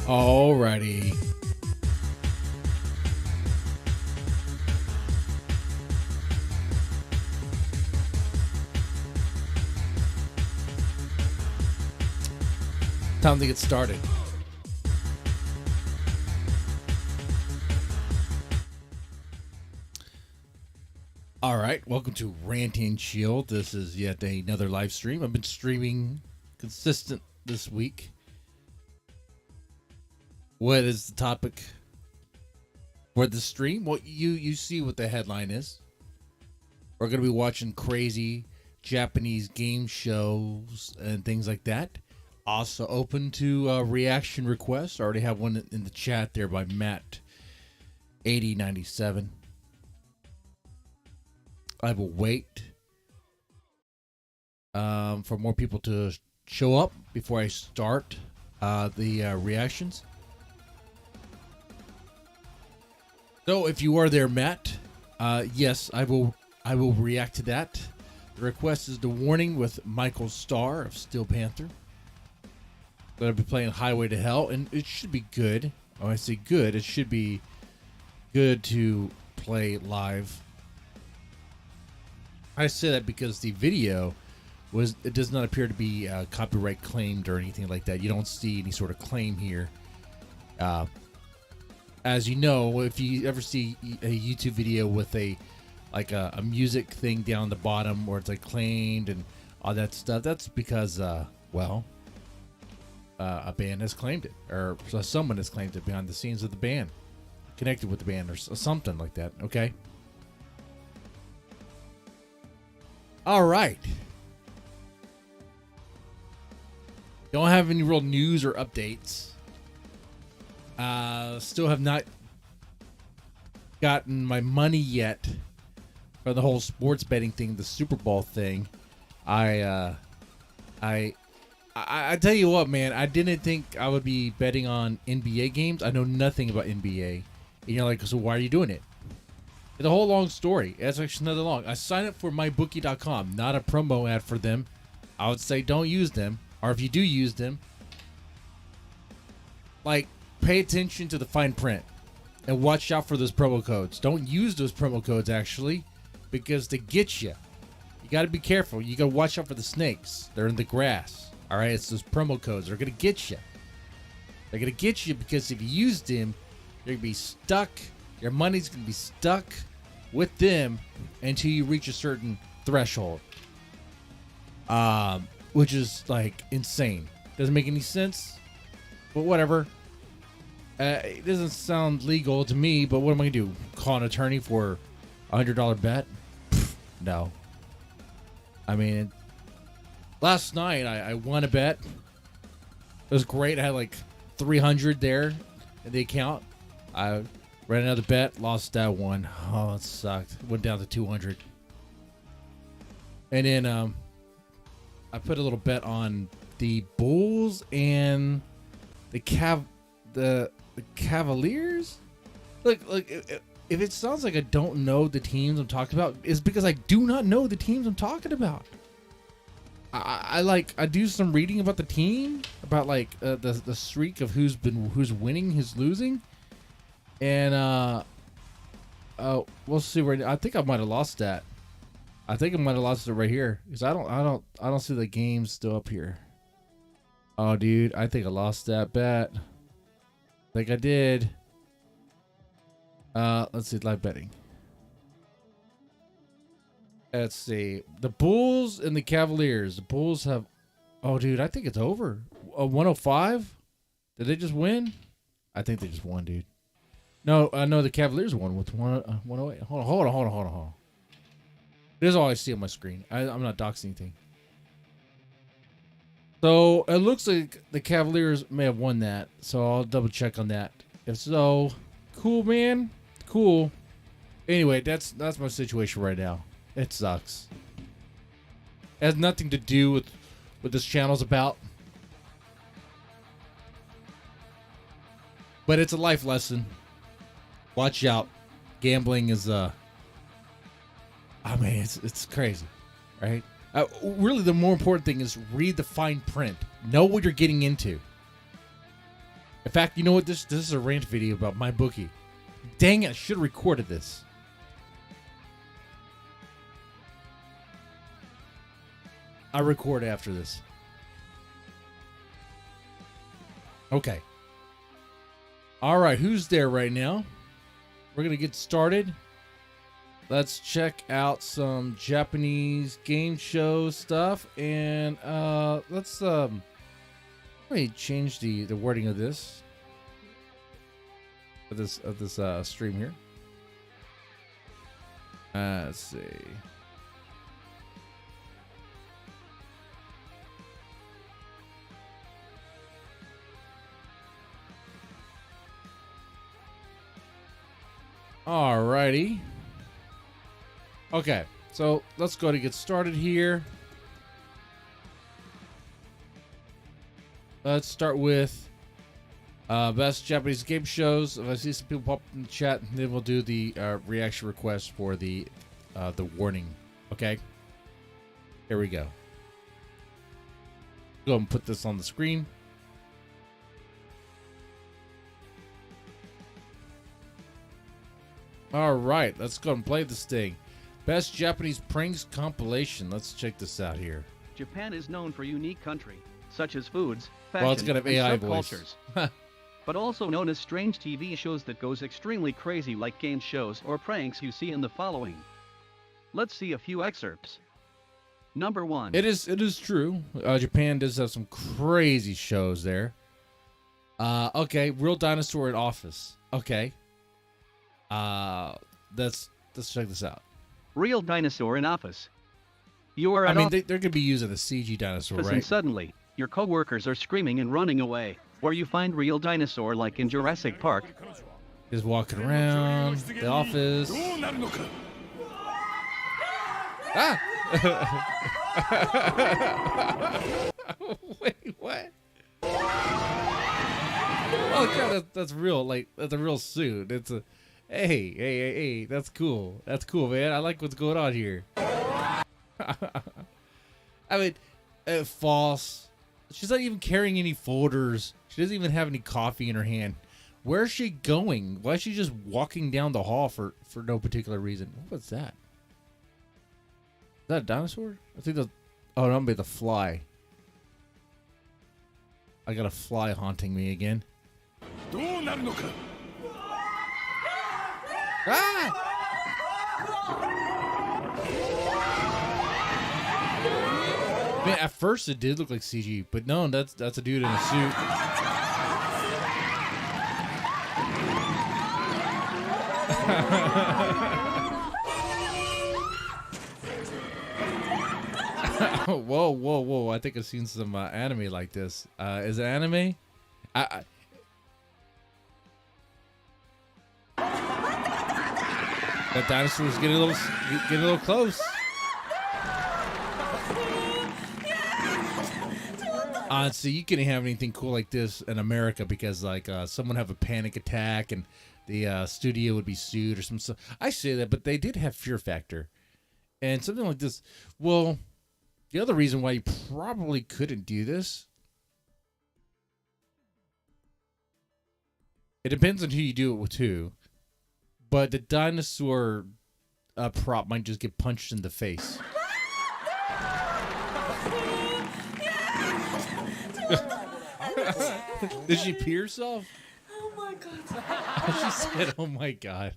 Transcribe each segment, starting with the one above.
Alrighty. Time to get started. All right, welcome to Rant and Chill. This is yet another live stream. I've been streaming consistent this week. What is the topic for the stream? Well, you see what the headline is. We're going to be watching crazy Japanese game shows and things like that. Also open to reaction requests. I already have one in the chat there by Matt 8097. I will wait for more people to show up before I start the reactions. So if you are there, Matt, yes, I will react to that. The request is The Warning with Michael Starr of Steel Panther. Going to be playing Highway to Hell, and it should be good. When I say good, it should be good to play live. I say that because the video it does not appear to be copyright claimed or anything like that. You don't see any sort of claim here. As you know, if you ever see a YouTube video with a music thing down the bottom where it's like claimed and all that stuff, that's because a band has claimed it, or someone has claimed it behind the scenes of the band, connected with the band, or something like that. Okay. All right. Don't have any real news or updates. Still have not gotten my money yet for the whole sports betting thing, the Super Bowl thing. I tell you what, man, I didn't think I would be betting on NBA games. I know nothing about NBA. And you're like, so why are you doing it? It's a whole long story. It's actually another long. I signed up for mybookie.com, not a promo ad for them. I would say don't use them. Or if you do use them, like, pay attention to the fine print and watch out for those promo codes. Don't use those promo codes, actually, because they get you. You got to be careful. You got to watch out for the snakes. They're in the grass. All right? It's those promo codes. They're going to get you. They're going to get you because if you use them, you're going to be stuck. Your money's going to be stuck with them until you reach a certain threshold. Which is, like, insane. Doesn't make any sense, but whatever. It doesn't sound legal to me, but what am I going to do? Call an attorney for a $100 bet? No. I mean, last night I won a bet. It was great. I had like 300 there in the account. I ran another bet, lost that one. Oh, it sucked. Went down to 200. And then I put a little bet on the Bulls and the Cavaliers. Look, if it sounds like I don't know the teams I'm talking about, it's because I do not know the teams I'm talking about. I do some reading about the team, about like the streak of who's winning, who's losing, and we'll see where. I think I might have lost that. I think I might have lost it right here because I don't see the games still up here. Oh, dude, I think I lost that bet. I think I did. Let's see, live betting. Let's see. The Bulls and the Cavaliers. The Bulls have... Oh, dude, I think it's over. 105? Did they just win? I think they just won, dude. No, the Cavaliers won with 108. Hold on. This is all I see on my screen. I'm not doxing anything. So, it looks like the Cavaliers may have won that. So, I'll double check on that. If so, cool, man. Cool. Anyway, that's my situation right now. It sucks. It has nothing to do with what this channel's about. But it's a life lesson. Watch out. Gambling is I mean, it's crazy, right? Really, the more important thing is read the fine print. Know what you're getting into. In fact, you know what? This is a rant video about my bookie. Dang it, I should have recorded this. I'll record after this. Okay. All right, who's there right now? We're going to get started. Let's check out some Japanese game show stuff. And let's let me change the wording of this. Of this stream here. Let's see. Alrighty. Okay, so let's go to get started here. Let's start with best Japanese game shows. If I see some people pop in the chat, then we'll do the reaction request for the warning. Okay. Here we go. Go and put this on the screen. All right, let's go and play this thing. Best Japanese pranks compilation. Let's check this out here. Japan is known for unique country, such as foods, fashion, Well, it's gonna have and AI subcultures. voice. But also known as strange TV shows that goes extremely crazy, like game shows or pranks you see in the following. Let's see a few excerpts. Number 1. It is true. Japan does have some crazy shows there. Okay, Real Dinosaur in Office. Okay. Let's check this out. Real dinosaur in office. You are at I mean, they're gonna be using a CG dinosaur, office right? and suddenly, your co-workers are screaming and running away. Where you find real dinosaur like in Jurassic Park. Is walking around the office. Ah! Wait, what? Oh god, that's real. Like that's a real suit. It's a. Hey, that's cool. That's cool, man. I like what's going on here. I mean, false. She's not even carrying any folders. She doesn't even have any coffee in her hand. Where's she going? Why is she just walking down the hall for no particular reason? What was that? Is that a dinosaur? I think that's... Oh, that'll be the fly. I got a fly haunting me again. Ah! Man, at first it did look like CG, but no, that's a dude in a suit. Whoa! I think I've seen some anime like this. Is it anime? That dinosaur's getting a little close. So you couldn't have anything cool like this in America because like someone have a panic attack and the studio would be sued or some stuff. I say that, but they did have Fear Factor, and something like this. Well, the other reason why you probably couldn't do this, it depends on who you do it with too. But the dinosaur prop might just get punched in the face. Did she pee herself? Oh my god. She said, oh my god.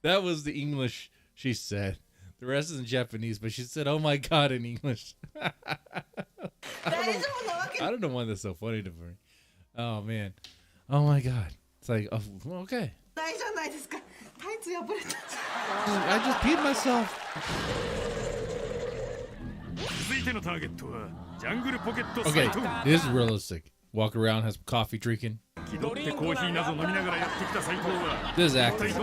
That was the English she said. The rest is in Japanese, but she said, oh my god in English. I don't know why that's so funny to me. Oh man. Oh my god. It's like, oh, okay. I just peed myself. Okay, this is realistic. Walk around, has some coffee drinking. This is acting.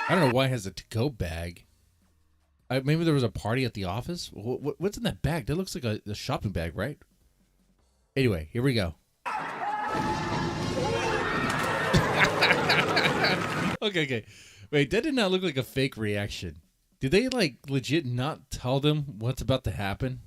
I don't know why it has a to-go bag. Maybe there was a party at the office. What's in that bag? That looks like a shopping bag, right? Anyway, here we go. Okay. Wait, that did not look like a fake reaction. Did they like legit not tell them what's about to happen?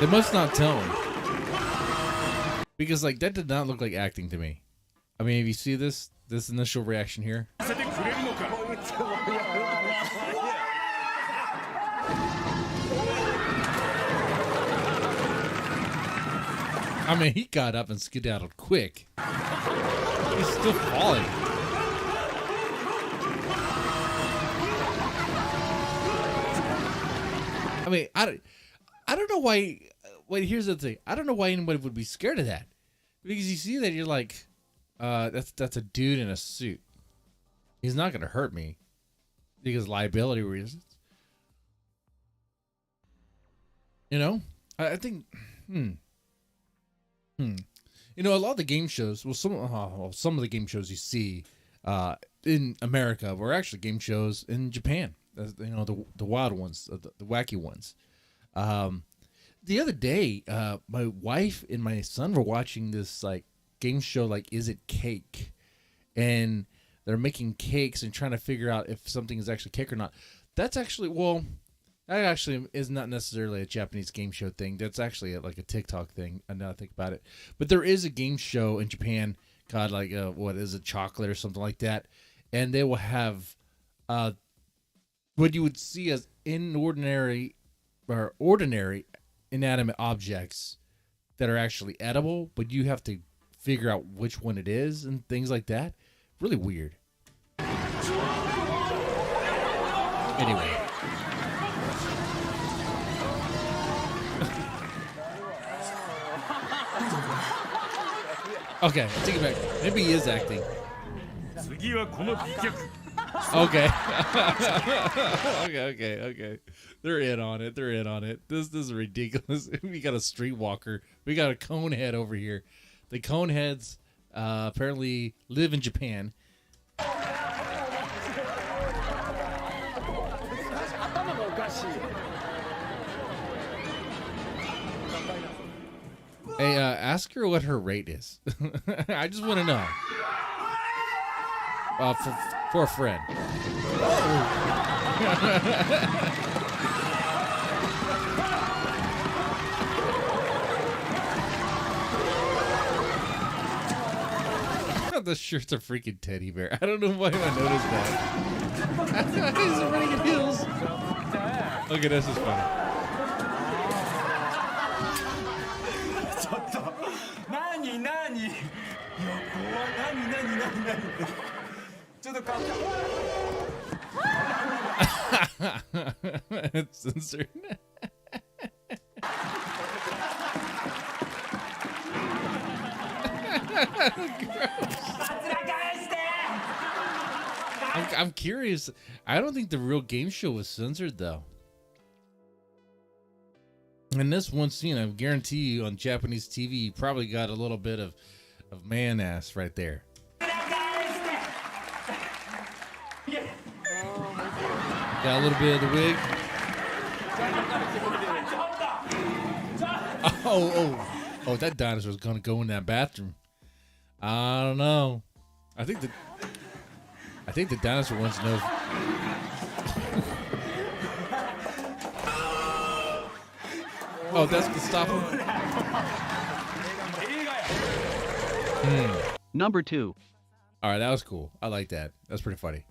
They must not tell him. Because like that did not look like acting to me. I mean, if you see this initial reaction here. I mean, he got up and skedaddled quick. He's still falling. I mean, I don't know why. Wait, here's the thing. I don't know why anybody would be scared of that. Because you see that, you're like, that's a dude in a suit. He's not going to hurt me. Because liability reasons. You know? I think, You know, a lot of the game shows, well, some of the game shows you see in America were actually game shows in Japan. You know, the wild ones, the wacky ones. The other day, my wife and my son were watching this like game show, like Is It Cake? And they're making cakes and trying to figure out if something is actually cake or not. That actually is not necessarily a Japanese game show thing. That's actually like a TikTok thing. And now I think about it, but there is a game show in Japan called like what is it, chocolate or something like that, and they will have what you would see as ordinary inanimate objects that are actually edible, but you have to figure out which one it is and things like that. Really weird. Anyway. Okay, take it back. Maybe he is acting. Okay. okay. They're in on it. This is ridiculous. We got a streetwalker. We got a cone head over here. The cone heads apparently live in Japan. Hey, ask her what her rate is. I just want to know. For a friend. The shirt's a freaking teddy bear. I don't know why I noticed that. He's running in heels. Okay, this is funny. It's censored. I'm curious. I don't think the real game show was censored though. In this one scene, I guarantee you on Japanese TV, you probably got a little bit of man ass right there. Got a little bit of the wig. Oh, that dinosaur's gonna go in that bathroom. I don't know. I think the dinosaur wants to know. Oh, that's the stop him. Number 2. All right, that was cool. I like that. That's pretty funny.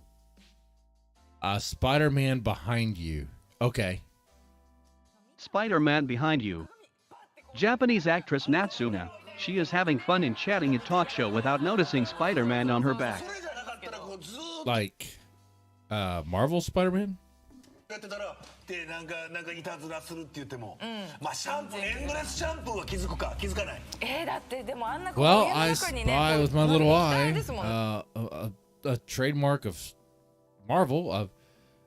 Spider-Man behind you. Okay. Spider-Man behind you. Japanese actress Natsuna. She is having fun in chatting a talk show without noticing Spider-Man on her back. Like, Marvel Spider-Man? Well, I spy with my little eye a trademark of Marvel.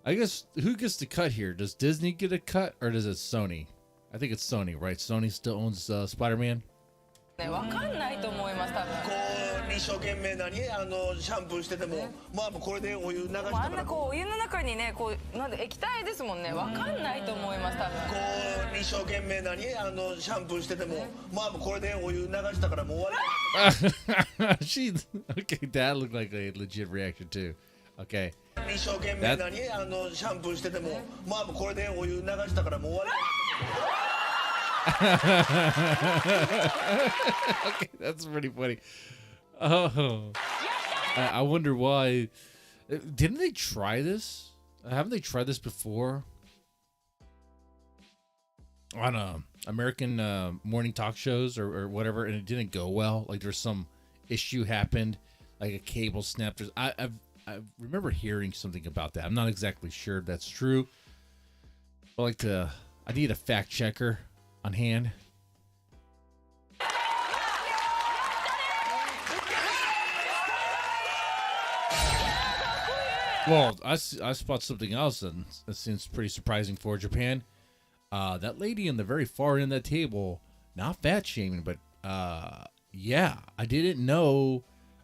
I guess who gets the cut here? Does Disney get a cut or does it Sony? I think it's Sony, right? Sony still owns Spider-Man. 一生懸命なにシャンプーしてても、まあもうこれでお湯流したから。あんなこうお湯の中にねこうなんで液体ですもんね。わかんないと思います多分。こう一生懸命なにシャンプーしてても、まあもうこれでお湯流したからもう終わり。She okay. That looked like a legit reaction too. Okay. 一生懸命なにシャンプーしてても、まあもうこれでお湯流したからもう終わり。Okay, that's pretty funny. Oh, I wonder why. Didn't they try this? Haven't they tried this before? On American morning talk shows or whatever, and it didn't go well. Like there's some issue happened, like a cable snapped. I remember hearing something about that. I'm not exactly sure if that's true. I need a fact checker on hand. Well, I spot something else that seems pretty surprising for Japan. That lady in the very far end of that table, not fat shaming, but yeah, I didn't know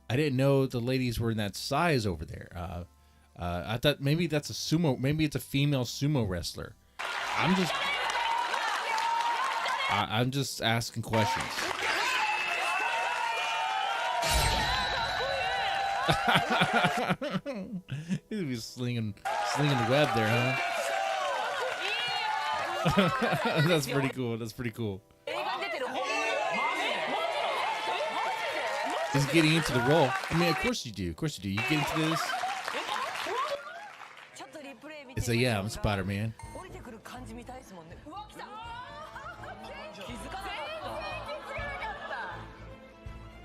the ladies were in that size over there. I thought maybe that's a sumo, maybe it's a female sumo wrestler. I'm just asking questions. He was slinging the web there, huh? That's pretty cool. That's pretty cool. He's getting into the role. I mean, of course you do. Of course you do. You get into this. It's like, yeah, I'm Spider-Man.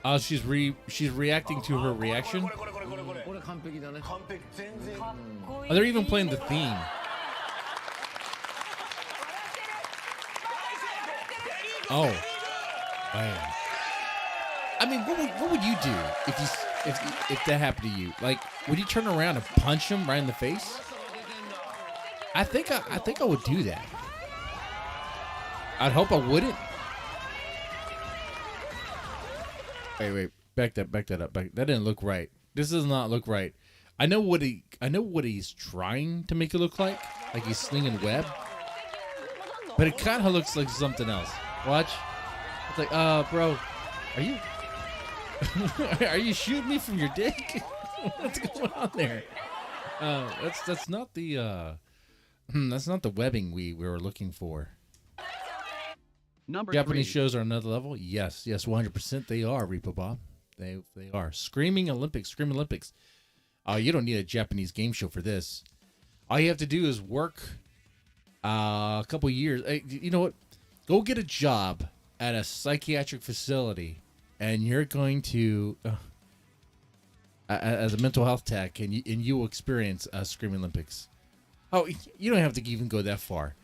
Oh, she's reacting to her reaction. Oh, they're even playing the theme. Oh, man. I mean, what would you do if that happened to you? Like, would you turn around and punch him right in the face? I think I would do that. I'd hope I wouldn't. Wait, back that up. That didn't look right. This does not look right. I know what he's trying to make it look like he's slinging web, but it kind of looks like something else. Watch. It's like, bro, are you are you shooting me from your dick? What's going on there? That's not the webbing we were looking for. Number Japanese 3. shows are another level. Yes, 100% they are, Repo Bob. They are. Screaming Olympics. Oh, you don't need a Japanese game show for this. All you have to do is work a couple years. You know what? Go get a job at a psychiatric facility, and you're going to, as a mental health tech, and you will experience Screaming Olympics. Oh, you don't have to even go that far.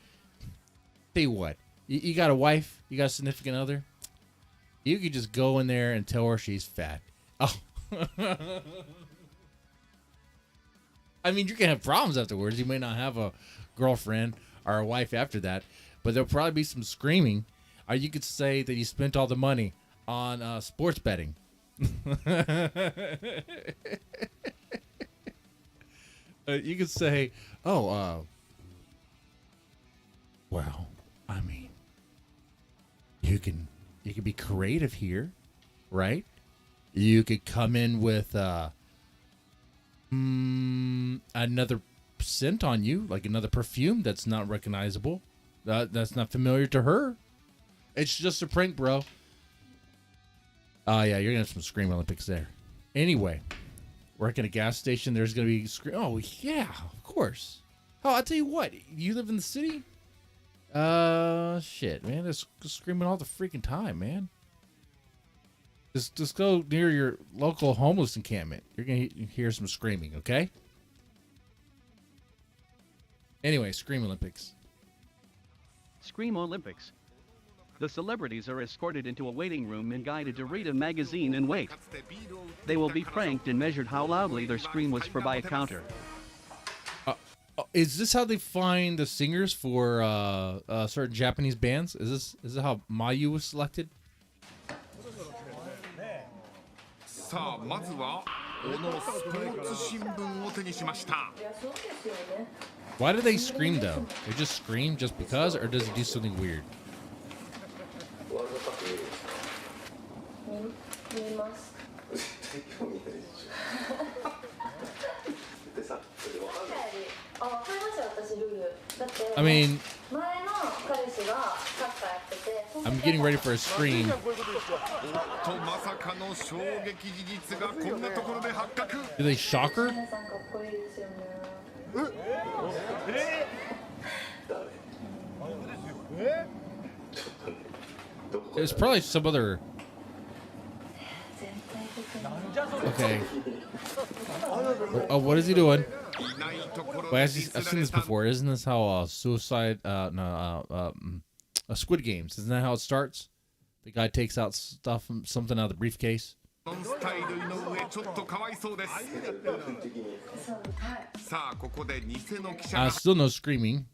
Tell you what. You got a wife? You got a significant other? You could just go in there and tell her she's fat. Oh. I mean, you're going to have problems afterwards. You may not have a girlfriend or a wife after that, but there'll probably be some screaming. Or you could say that you spent all the money on sports betting. You could say, well, I mean, you can be creative here, right? You could come in with another scent on you, like another perfume that's not recognizable, that's not familiar to her. It's just a prank, bro. Oh yeah, you're gonna have some Scream Olympics there. Anyway, work at a gas station. There's gonna be Oh yeah, of course. Oh, I'll tell you what. You live in the city? Shit, man. They're screaming all the freaking time, man. Just go near your local homeless encampment. You're gonna hear some screaming, okay? Anyway, Scream Olympics. Scream Olympics. The celebrities are escorted into a waiting room and guided to read a magazine and wait. They will be pranked and measured how loudly their scream was by a counter. Is this how they find the singers for certain Japanese bands? Is this how Mayu was selected? さあまずはこのスポーツ新聞を手にしました。 Why do they scream though? They just scream just because, or does he do something weird? 見ます。 I mean, I'm getting ready for a scream. とまさかの衝撃事実がこんなところで発覚。 Do they shock her? It's probably some other. Okay. Oh, what is he doing? Wait, I've seen this before. Isn't this how suicide? Squid Games. Isn't that how it starts? The guy takes out stuff, something out of the briefcase. Still no screaming.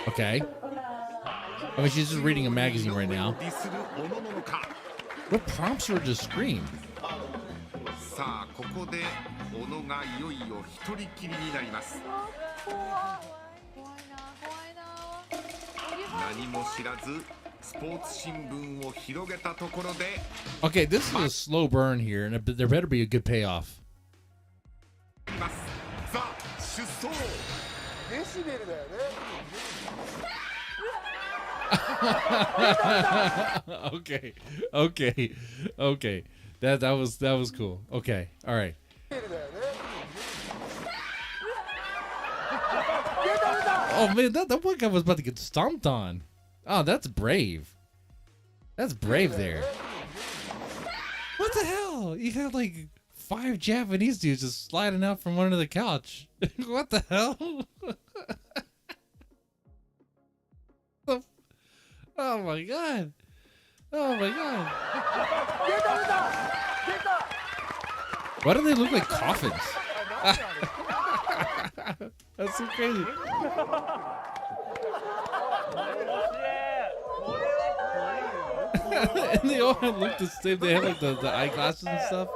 Okay. I mean, she's just reading a magazine right now. What prompts her to scream? さあここで小野がいよいよ一人きりになります。何も知らずスポーツ新聞を広げたところで Okay, this is a slow burn here, and there better be a good payoff. さあ出走。デシベルだよね。Okay. That was cool. Okay, all right. Oh man, that one guy was about to get stomped on. Oh, that's brave. That's brave there. What the hell? You had like 5 Japanese dudes just sliding out from under the couch. What the hell? Oh my god. Oh my god. Why do they look like coffins? That's so crazy. And they all look the same. They have like the eyeglasses and stuff.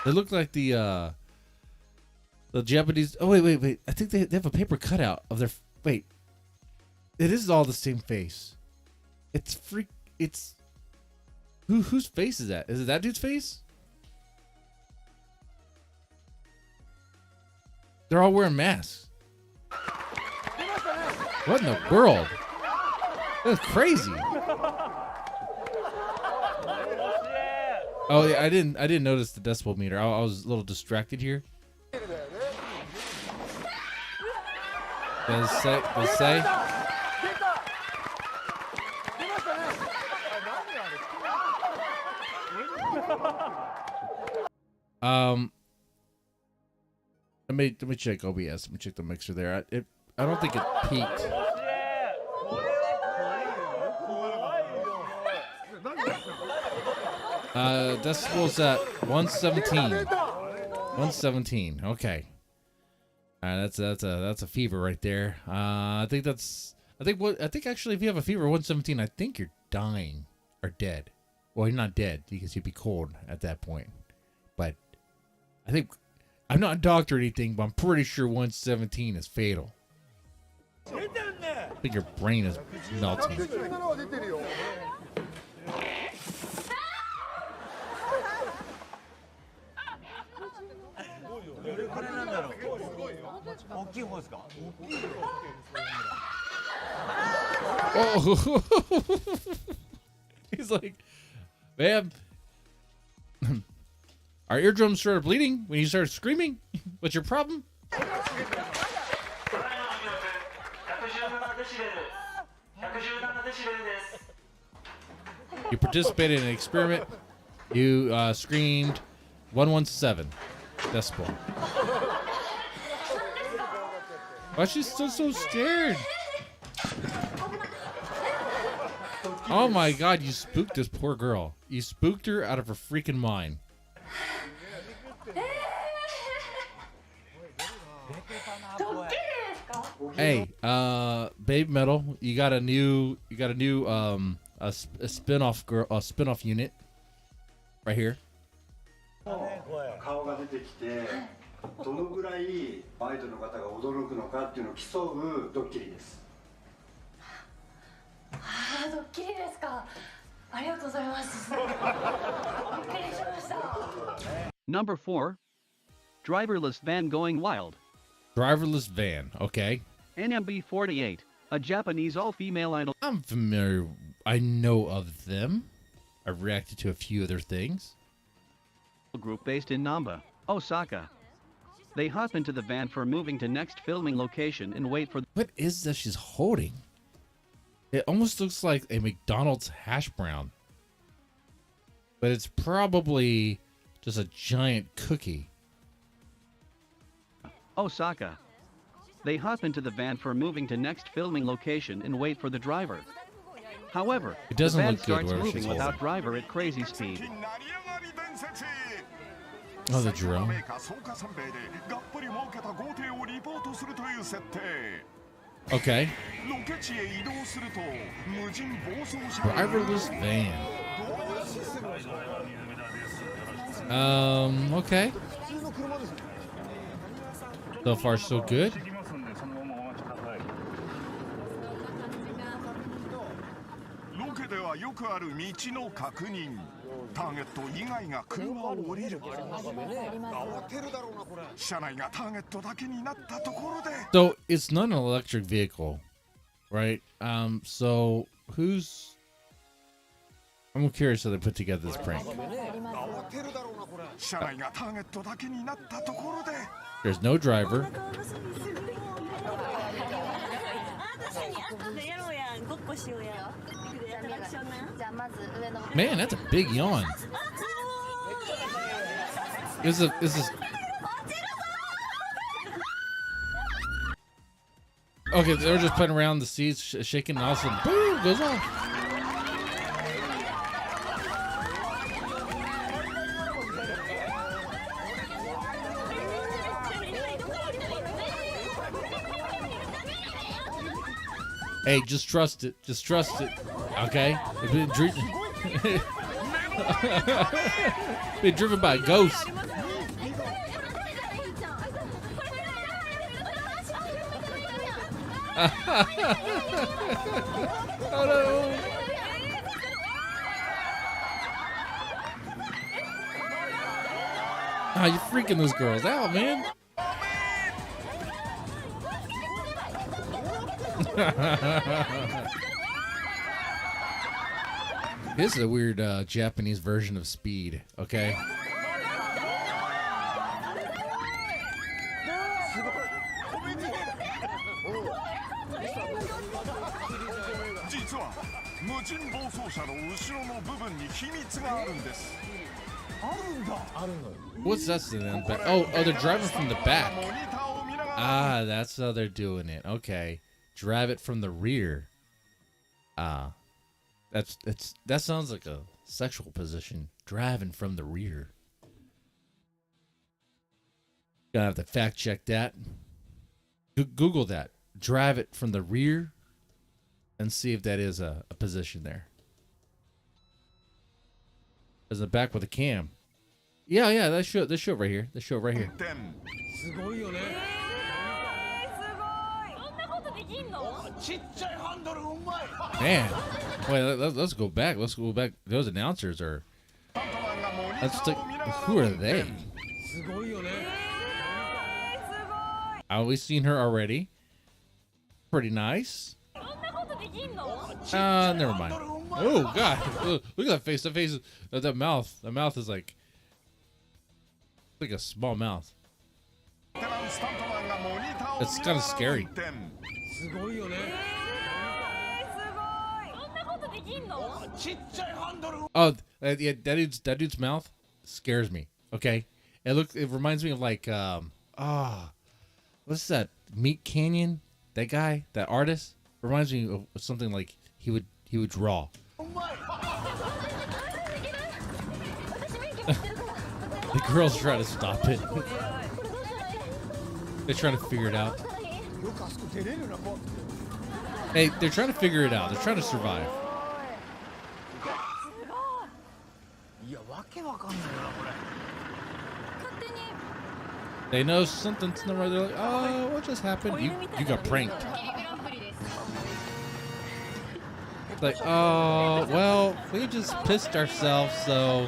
They look like the Japanese. Oh wait. I think they have a paper cutout of their. Wait. It is all the same face. It's whose face is that? Is it that dude's face? They're all wearing masks. What in the world? That's crazy. Oh yeah, I didn't notice the decibel meter. I was a little distracted here. Does it say? Let me check OBS. Let me check the mixer there. I don't think it peaked. Decibels at 117. 117. Okay. That's a fever right there. I think actually if you have a fever 117, I think you're dying or dead. Well, you're not dead because you'd be cold at that point. But I think I'm not a doctor or anything, but I'm pretty sure 117 is fatal. I think your brain is melting. Oh, he's like, man, our eardrums started bleeding when you started screaming. What's your problem? You participated in an experiment. You screamed 117 decibel. Why is she still so scared? Oh my god, you spooked this poor girl. You spooked her out of her freaking mind. Hey, Babe Metal, you got a new a spin-off unit right here. 顔が出てきてどのぐらいバイトの方が驚くのかっていうのを競うドッキリです。ああ、ドッキリですか。ありがとうございます。びっくりしました。 Number 4. Driverless van going wild. Driverless van, okay. NMB48, a Japanese all-female idol I'm familiar. I know of them. I've reacted to a few of their things. group based in Namba, Osaka. They hop into the van for moving to next filming location and wait for... What is that she's holding? It almost looks like a McDonald's hash brown. But it's probably just a giant cookie. Osaka. They hop into the van for moving to next filming location and wait for the driver. However, It doesn't the van look good starts where she's moving without holding. driver at crazy speed. Oh, the drone. Okay. Driverless van. Okay. So far, so good. ロケではよくある道の確認。ターゲット以外が車を降りる。車内がターゲットだけになったところで。So it's not an electric vehicle, right? So who's? I'm curious how they put together this prank. 車内がターゲットだけになったところで。 There's no driver. Man, that's a big yawn. This is. Okay, they're just playing around the seats, shaking, and all of a sudden, boom, goes off. Hey, just trust it. Just trust it. Okay? It's been driven by a ghost. Oh no. Ah, you're freaking those girls out, man. This is a weird Japanese version of Speed, okay? 実は無人暴走車の後ろの部分に秘密があるんです。 What's that in the back? Oh, they're driving from the back. Ah, that's how they're doing it. Okay. Drive it from the rear. That sounds like a sexual position. Driving from the rear. Gonna have to fact check that. Google that. Drive it from the rear and see if that is a position there. There's the back with a cam. Yeah, they show it right here. They show it right here. Man, wait, let's go back. Let's go back. Those announcers are. Who are they? We've seen her already. Pretty nice. Never mind. Oh God! Look at that face. That face is that mouth. The mouth is like a small mouth. It's kind of scary. Oh, yeah, that dude's mouth scares me. Okay, it reminds me of like what's that? Meat Canyon? That guy, that artist, reminds me of something like he would draw. The girls try to stop it. They're trying to figure it out. Hey, they're trying to figure it out. They're trying to survive. They know something's not right. They're like, oh, what just happened? You got pranked. Like, oh, well, we just pissed ourselves, so.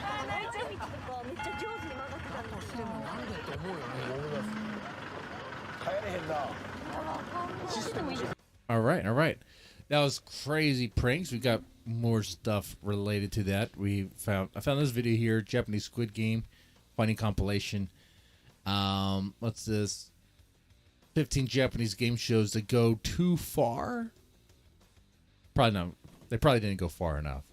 All right, all right. That was crazy pranks. We got more stuff related to that. I found this video here, Japanese Squid Game, funny compilation. What's this? 15 Japanese game shows that go too far. Probably not. They probably didn't go far enough.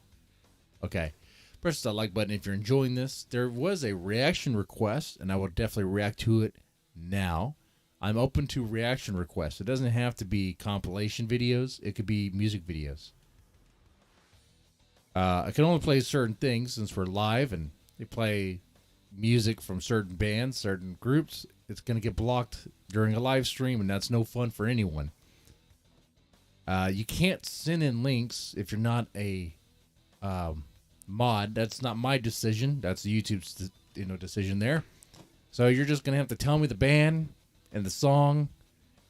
Okay. Press that like button if you're enjoying this. There was a reaction request, and I will definitely react to it now. I'm open to reaction requests. It doesn't have to be compilation videos. It could be music videos. I can only play certain things since we're live and they play music from certain bands, certain groups. It's going to get blocked during a live stream, and that's no fun for anyone. You can't send in links if you're not a mod. That's not my decision. That's YouTube's decision there. So you're just going to have to tell me the band and the song,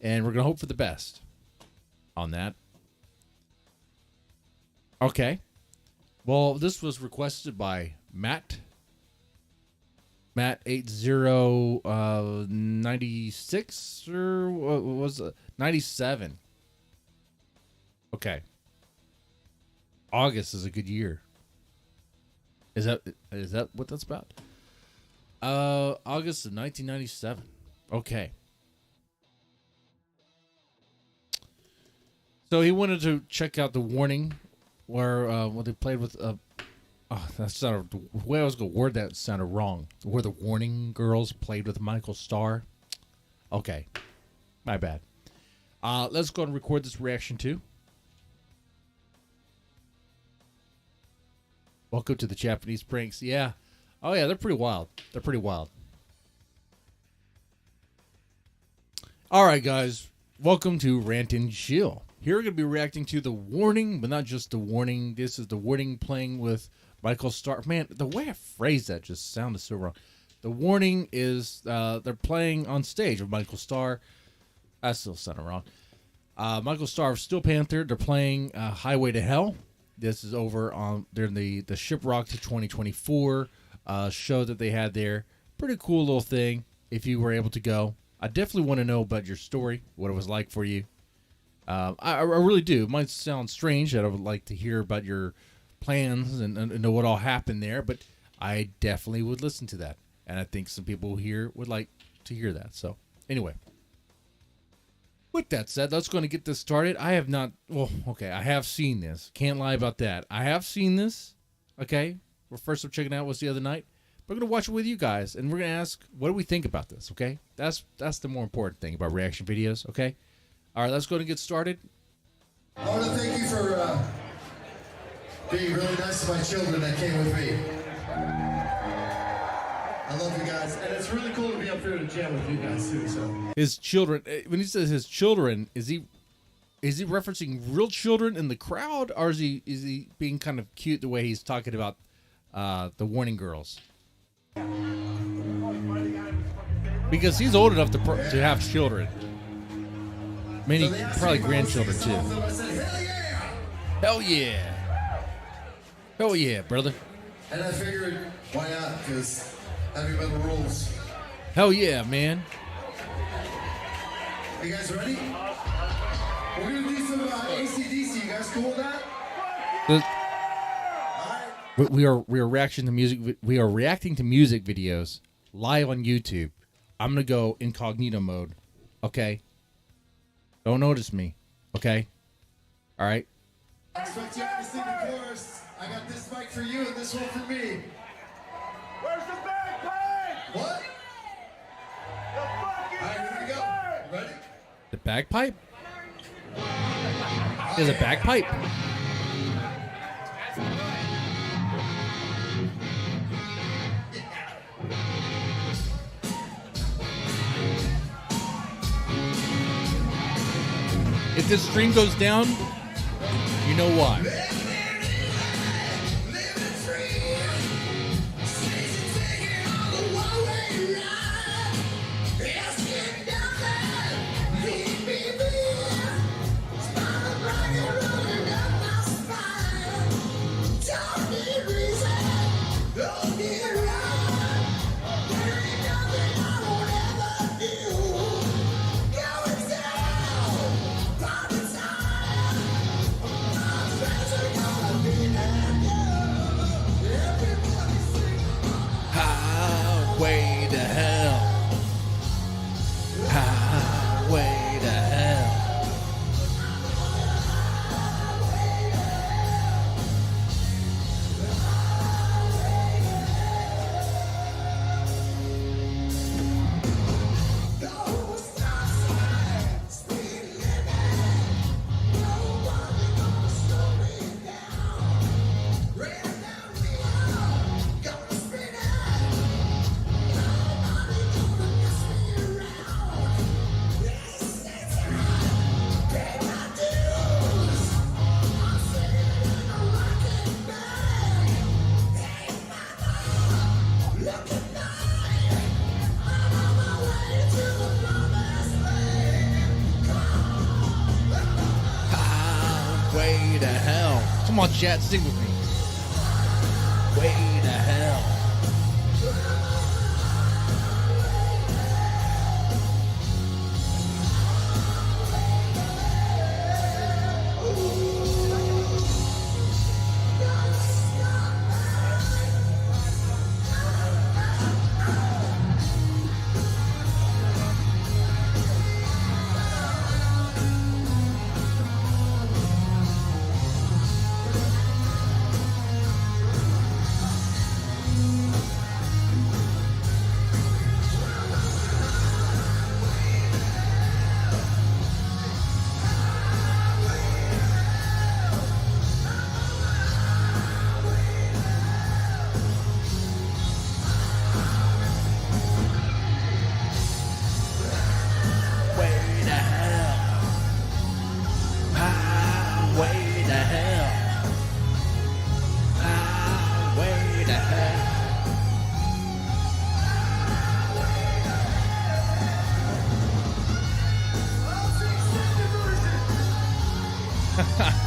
and we're going to hope for the best on that. Okay. Well, this was requested by Matt 8096 or what was it? 97. Okay. August is a good year. Is that what that's about? August of 1997. Okay. So he wanted to check out The Warning, where they played with that sounded, the way I was going to word that sounded wrong. Where the Warning girls played with Michael Starr. Okay. My bad. Let's go and record this reaction too. Welcome to the Japanese pranks. Yeah. Oh yeah, they're pretty wild. They're pretty wild. All right, guys. Welcome to Rant and Chill. Here we're going to be reacting to The Warning, but not just The Warning. This is The Warning playing with Michael Starr. Man, the way I phrased that just sounded so wrong. The Warning is they're playing on stage with Michael Starr. That still sounded wrong. Michael Starr of Steel Panther. They're playing Highway to Hell. This is over on during the Shiprock to 2024 show that they had there. Pretty cool little thing if you were able to go. I definitely want to know about your story, what it was like for you. I really do. It might sound strange that I would like to hear about your plans and know what all happened there, but I definitely would listen to that. And I think some people here would like to hear that. So anyway, with that said, let's go and get this started. I have not, well, okay, I have seen this. Can't lie about that. I have seen this. Okay. Well, first I'm checking out was the other night. We're going to watch it with you guys, and we're going to ask, what do we think about this, okay? That's the more important thing about reaction videos, okay? All right, let's go and get started. I want to thank you for being really nice to my children that came with me. I love you guys, and it's really cool to be up here to jam with you guys, too, so. His children, when he says his children, is he referencing real children in the crowd, or is he being kind of cute the way he's talking about the Warning girls? Because he's old enough to have children. Many, probably grandchildren too. Hell yeah. Hell yeah, brother. And I figured, why not? Because heavy metal rules. Hell yeah, man. You guys ready? We're going to do some AC/DC. You guys cool with that? We are reacting to music. We are reacting to music videos live on YouTube. I'm gonna go incognito mode. Okay. Don't notice me. Okay. All right. I expect you to sing the chorus. I got this mic for you and this one for me. Where's the bagpipe? What? The fucking All right, here we go. Ready? The bagpipe. There's a bagpipe. If this stream goes down, you know why. Highway to hell. Highway to hell. Highway to hell. Come on, chat, sing with me. Way to hell.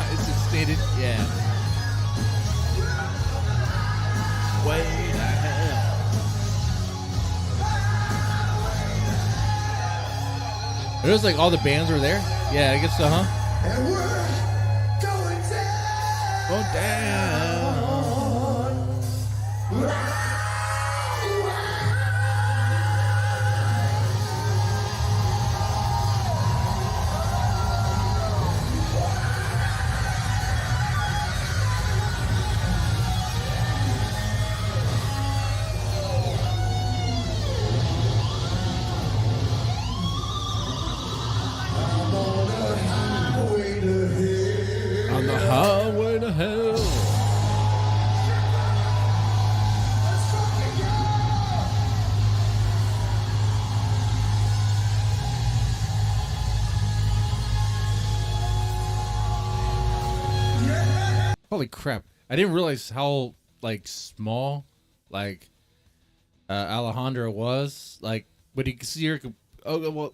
It's extended, yeah. Way to hell. It was like all the bands were there. Yeah, I guess so, huh? And we're going down. Go down. On the highway to hell. Holy crap. I didn't realize how, like, small, like, Alejandra was. Like, when you see her, oh, well,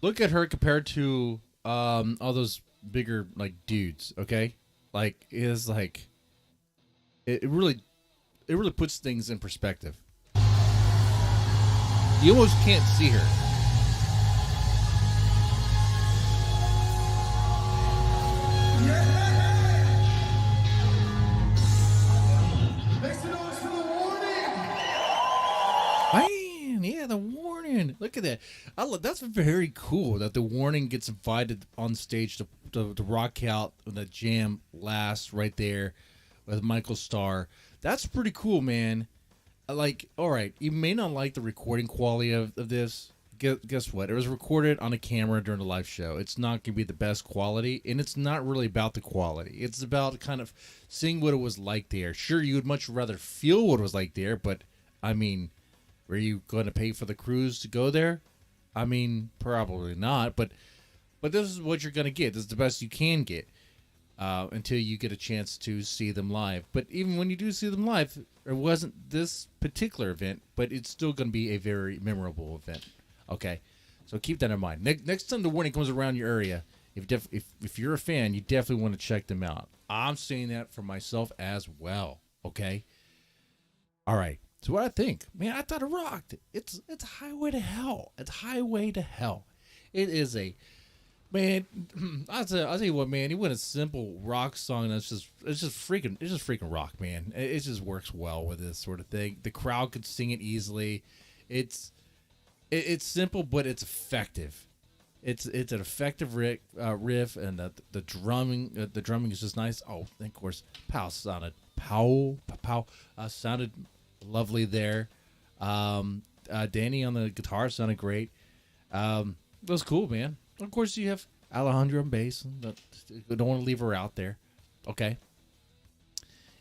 look at her compared to all those bigger, like, dudes, okay? Like, it is like, it really puts things in perspective. You almost can't see her. Make some noise for the warning. Man, yeah, the warning. Look at that. That's very cool that the warning gets invited on stage to rock out the jam last right there with Michael Starr. That's pretty cool, man. Like, all right, you may not like the recording quality of this. Guess what? It was recorded on a camera during the live show. It's not going to be the best quality, and it's not really about the quality. It's about kind of seeing what it was like there. Sure, you would much rather feel what it was like there, but, I mean, were you going to pay for the cruise to go there? I mean, probably not, but But this is what you're gonna get. This is the best you can get until you get a chance to see them live. But even when you do see them live, it wasn't this particular event, but it's still gonna be a very memorable event. Okay, so keep that in mind. Next time the warning comes around your area, if you're a fan, you definitely want to check them out. I'm saying that for myself as well. Okay. All right. So what I think, man, I thought it rocked. It's Highway to Hell. It's Highway to Hell. It is a, man. I'll tell you what, man. It went a simple rock song. It's just freaking rock, man. It just works well with this sort of thing. The crowd could sing it easily. It's simple, but it's effective. It's an effective riff, and the drumming is just nice. Oh, and of course, Pow sounded lovely there. Danny on the guitar sounded great. It was cool, man. Of course, you have Alejandra on bass. Don't want to leave her out there. Okay.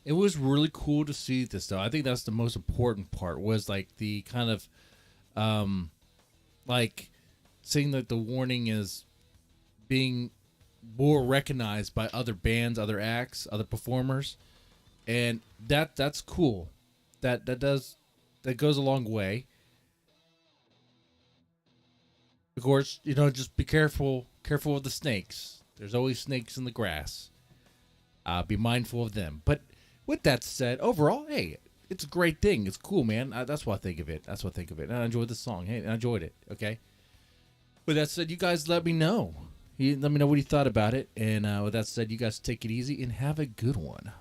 It was really cool to see this, though. I think that's the most important part, was like the kind of like seeing that the warning is being more recognized by other bands, other acts, other performers, and that's cool. That goes a long way. Of course, just be careful of the snakes. There's always snakes in the grass. Be mindful of them. But with that said, overall, hey, it's a great thing. It's cool, man. That's what I think of it. And I enjoyed the song. Hey, I enjoyed it. Okay. With that said, you guys let me know. Let me know what you thought about it. And with that said, you guys take it easy and have a good one.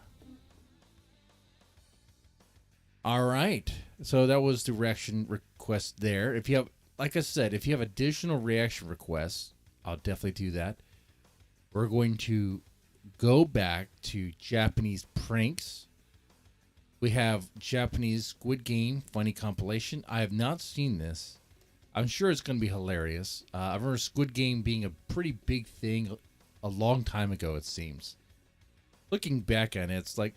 All right. So that was the reaction request there. If you have, like I said, if you have additional reaction requests, I'll definitely do that. We're going to go back to Japanese pranks. We have Japanese Squid Game funny compilation. I have not seen this. I'm sure it's going to be hilarious. I remember Squid Game being a pretty big thing a long time ago, it seems. Looking back on it, it's like,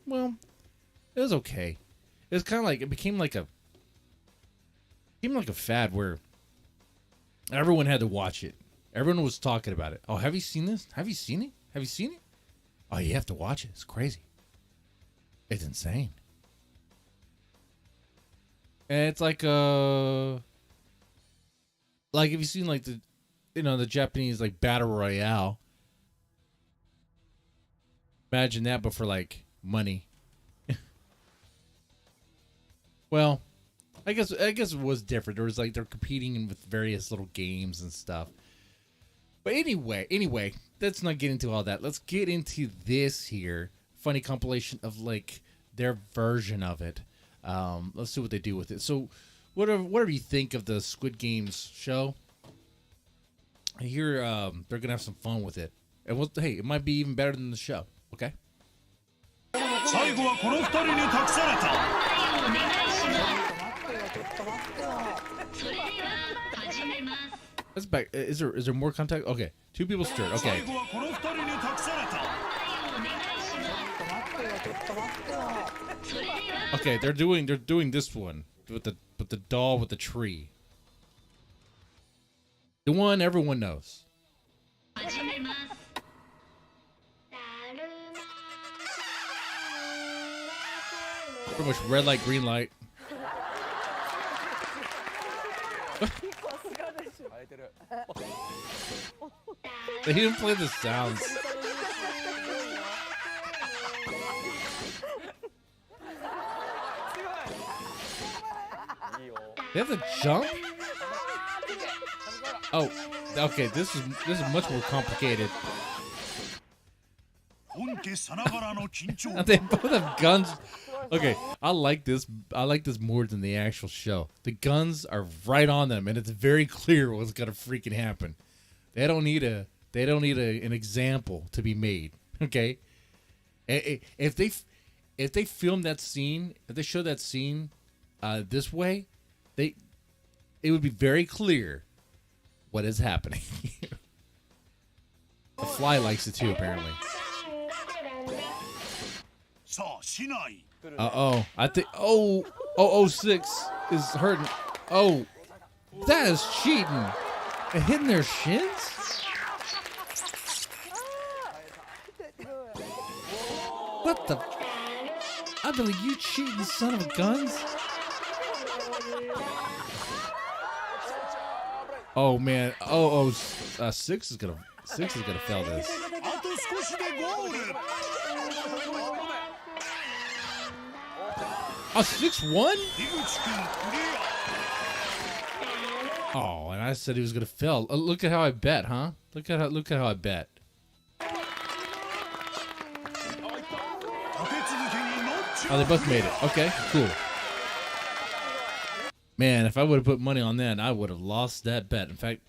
well, it was okay. It was kind of like, it became like a fad where everyone had to watch it. Everyone was talking about it. Oh, have you seen this? Have you seen it? Have you seen it? Oh, you have to watch it. It's crazy. It's insane. And it's like if you've seen like the Japanese like battle royale. Imagine that, but for like money. Well, I guess it was different. There was like they're competing with various little games and stuff. But anyway, let's not get into all that. Let's get into this here funny compilation of like their version of it. Let's see what they do with it. So, whatever you think of the Squid Games show, I hear they're gonna have some fun with it, and hey, it might be even better than the show. Okay. That's back. Is there more contact? Okay, two people stirred. Okay. Okay, they're doing this one with the doll with the tree. The one everyone knows. Pretty much red light, green light. They didn't play the sounds. They have to jump? Oh, okay. This is much more complicated. They both have guns. Okay, I like this more than the actual show. The guns are right on them, and it's very clear what's gonna freaking happen. They don't need an example to be made. Okay, if they film that scene, if they show that scene this way, it would be very clear what is happening. The fly likes it too, apparently. I think 006 is hurting. Oh, that is cheating. And hitting their shins? What the? I believe you cheating son of a guns. Oh man. Six is gonna fail this. Oh, 6-1? Oh, and I said he was gonna fail. Look at how I bet, huh? Look at how I bet. Oh, they both made it. Okay, cool. Man, if I would have put money on that, I would have lost that bet. In fact,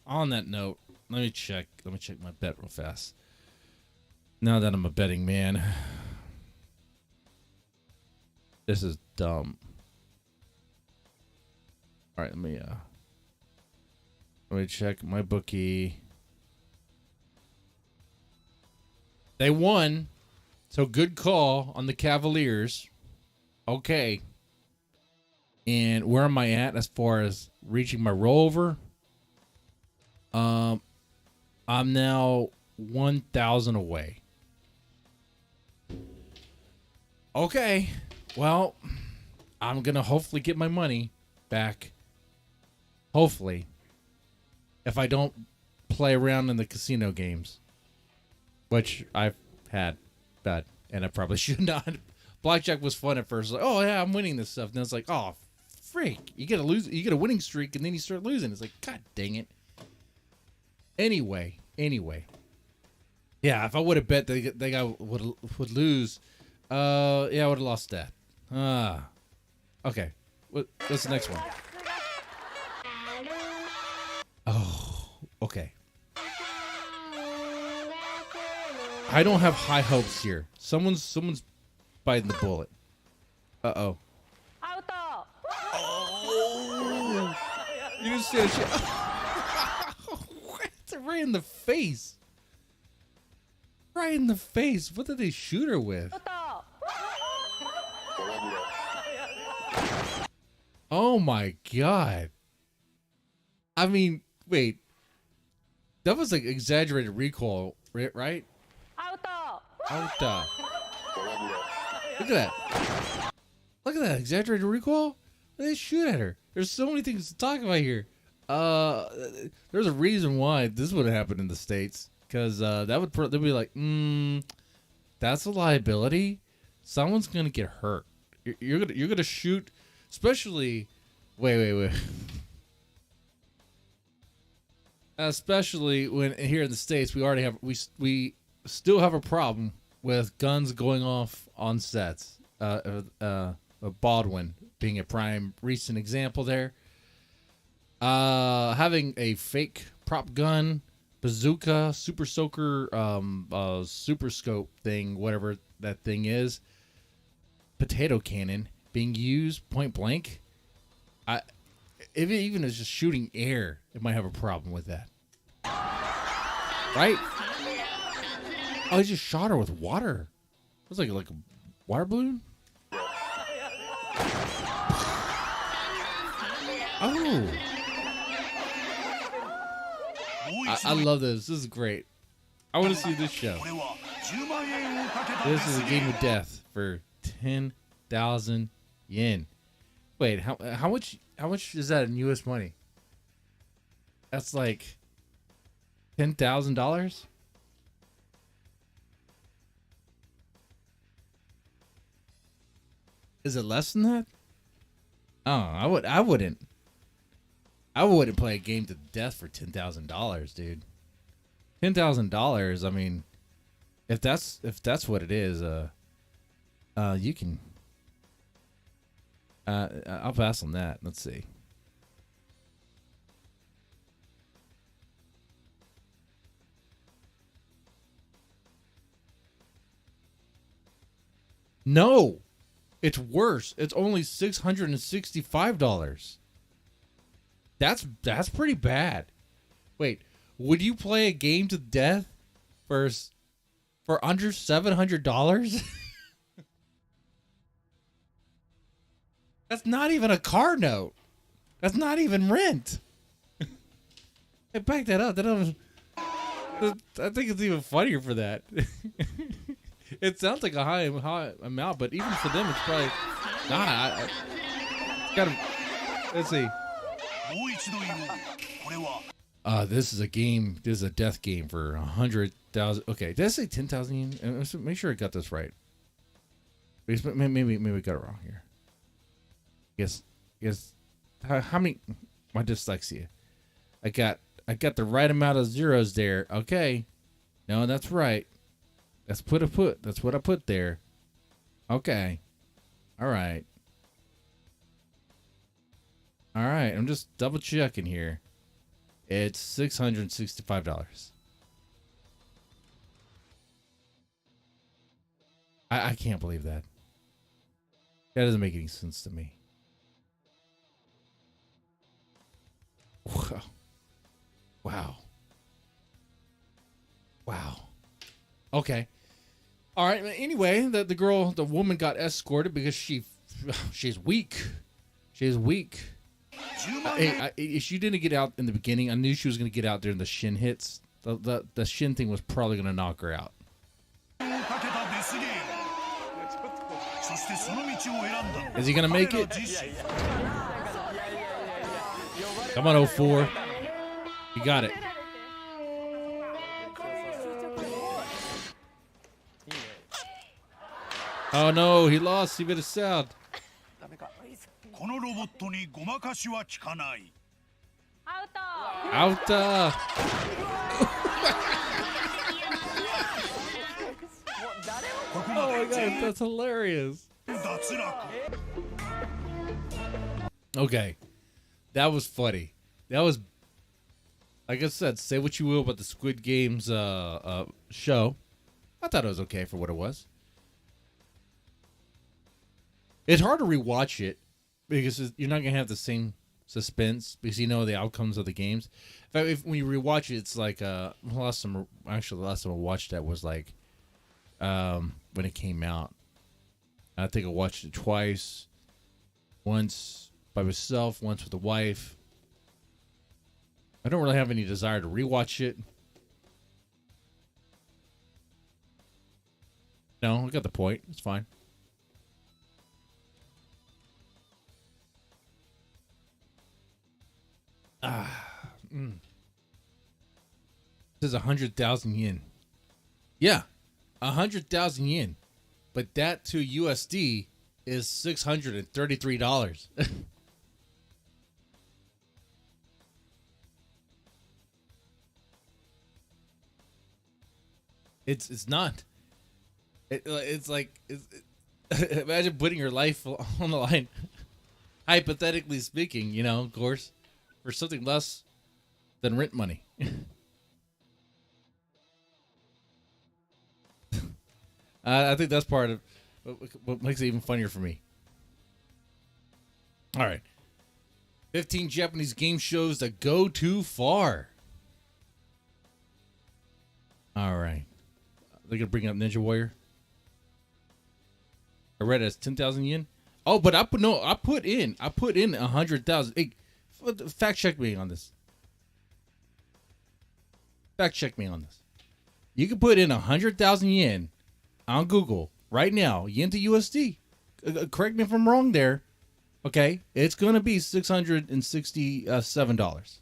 on that note, let me check my bet real fast. Now that I'm a betting man. This is dumb. All right, let me check my bookie. They won. So good call on the Cavaliers. Okay. And where am I at as far as reaching my rollover? I'm now 1,000 away. Okay. Well, I'm going to hopefully get my money back. Hopefully. If I don't play around in the casino games. Which I've had. Bad. And I probably should not. Blackjack was fun at first. Like, oh yeah, I'm winning this stuff. And then it's like, oh, freak. You get a winning streak and then you start losing. It's like, God dang it. Anyway. Yeah, if I would have bet the guy would lose, yeah, I would have lost that. Okay. What's the next one? Oh, okay. I don't have high hopes here. Someone's biting the bullet. Uh-oh. Oh! You just said shit. It's right in the face. Right in the face. What did they shoot her with? Oh my god. I mean, wait. That was like exaggerated recoil, right? Outa. Look at that. Look at that. Exaggerated recoil? They shoot at her. There's so many things to talk about here. There's a reason why this would have happened in the States. Because they'd be like, that's a liability. Someone's going to get hurt. You're gonna shoot, especially... Wait. Especially when here in the States, we already have... We still have a problem with guns going off on sets. Baldwin being a prime recent example there. Having a fake prop gun, bazooka, super soaker, super scope thing, whatever that thing is, potato cannon being used point blank. If it even is just shooting air, it might have a problem with that. Right? Oh, he just shot her with water. It was like a water balloon? Oh. I love this. This is great. I want to see this show. This is a game of death for 10,000 yen. Wait, how much is that in US money? That's like $10,000? Is it less than that? Oh, I wouldn't play a game to death for $10,000, dude. $10,000. I mean, if that's what it is, you can. I'll pass on that. Let's see. No. It's worse. It's only $665. That's pretty bad. Wait, would you play a game to death for under $700? That's not even a car note. That's not even rent. Hey, back that up. I think it's even funnier for that. It sounds like a high amount, but even for them, it's probably not. It's gotta. Let's see. This is a game. This is a death game for 100,000. Okay, did I say 10,000 yen? Make sure I got this right. Maybe we got it wrong here. Yes. How many? My dyslexia. I got the right amount of zeros there. Okay. No, that's right. That's what I put there. Okay. All right. I'm just double checking here. It's $665. I can't believe that. That doesn't make any sense to me. Wow. Okay. All right. Anyway, the woman got escorted because she's weak. She's weak. She didn't get out in the beginning. I knew she was going to get out during the shin hits. The shin thing was probably going to knock her out. Is he going to make it? Come on, 04. You got it. Oh no, he lost. He made a sound. Out. Oh my god, that's hilarious. Okay. That was funny. That was, like I said, say what you will about the Squid Games show. I thought it was okay for what it was. It's hard to rewatch it because you're not going to have the same suspense because you know the outcomes of the games. In fact, when you rewatch it, it's like the last time I watched that was like when it came out. I think I watched it twice. Once by myself, once with the wife. I don't really have any desire to rewatch it. No, I got the point. It's fine. This is 100,000 yen. Yeah, 100,000 yen. But that to USD is $633. It's not. It's like imagine putting your life on the line. Hypothetically speaking, you know, of course, for something less than rent money. I think that's part of what makes it even funnier for me. All right. 15 Japanese game shows that go too far. All right. They're going to bring up Ninja Warrior. I read it as 10,000 yen. Oh, but I put in 100,000. Hey, fact check me on this. Fact check me on this. You can put in 100,000 yen on Google right now, yen to USD. Correct me if I'm wrong there. Okay, it's going to be $667.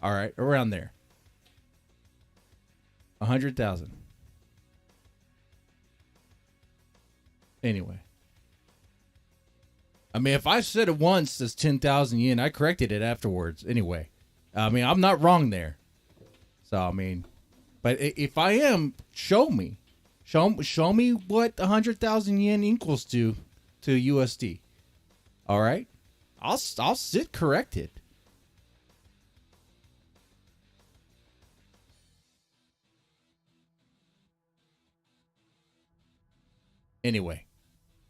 All right, around there. 100,000. Anyway. I mean, if I said it once as 10,000 yen, I corrected it afterwards. Anyway. I mean, I'm not wrong there. So, I mean, but if I am, show me. Show me what 100,000 yen equals to USD. All right? I'll sit corrected. Anyway,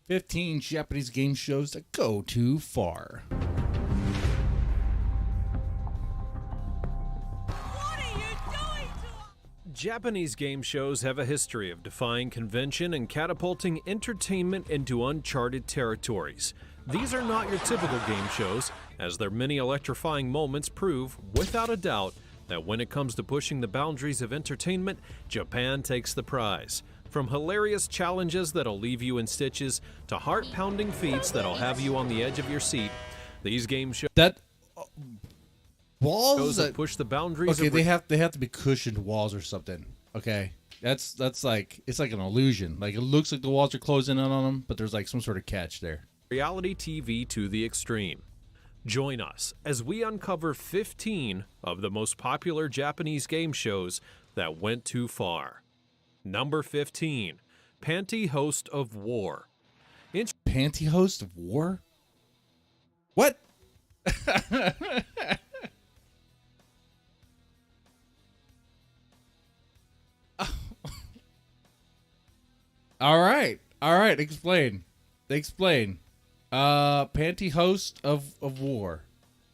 15 Japanese game shows that go too far. Japanese game shows have a history of defying convention and catapulting entertainment into uncharted territories. These are not your typical game shows, as their many electrifying moments prove, without a doubt, that when it comes to pushing the boundaries of entertainment, Japan takes the prize. From hilarious challenges that'll leave you in stitches to heart-pounding feats that'll have you on the edge of your seat, these game shows That walls that push the boundaries. Okay, they have to be cushioned walls or something. Okay, that's like, it's like an illusion. Like, it looks like the walls are closing in on them, but there's like some sort of catch there. Reality TV to the extreme. Join us as we uncover 15 of the most popular Japanese game shows that went too far. Number 15, Pantyhost of War. Pantyhost of War? What? All right. Explain. Pantyhost of War.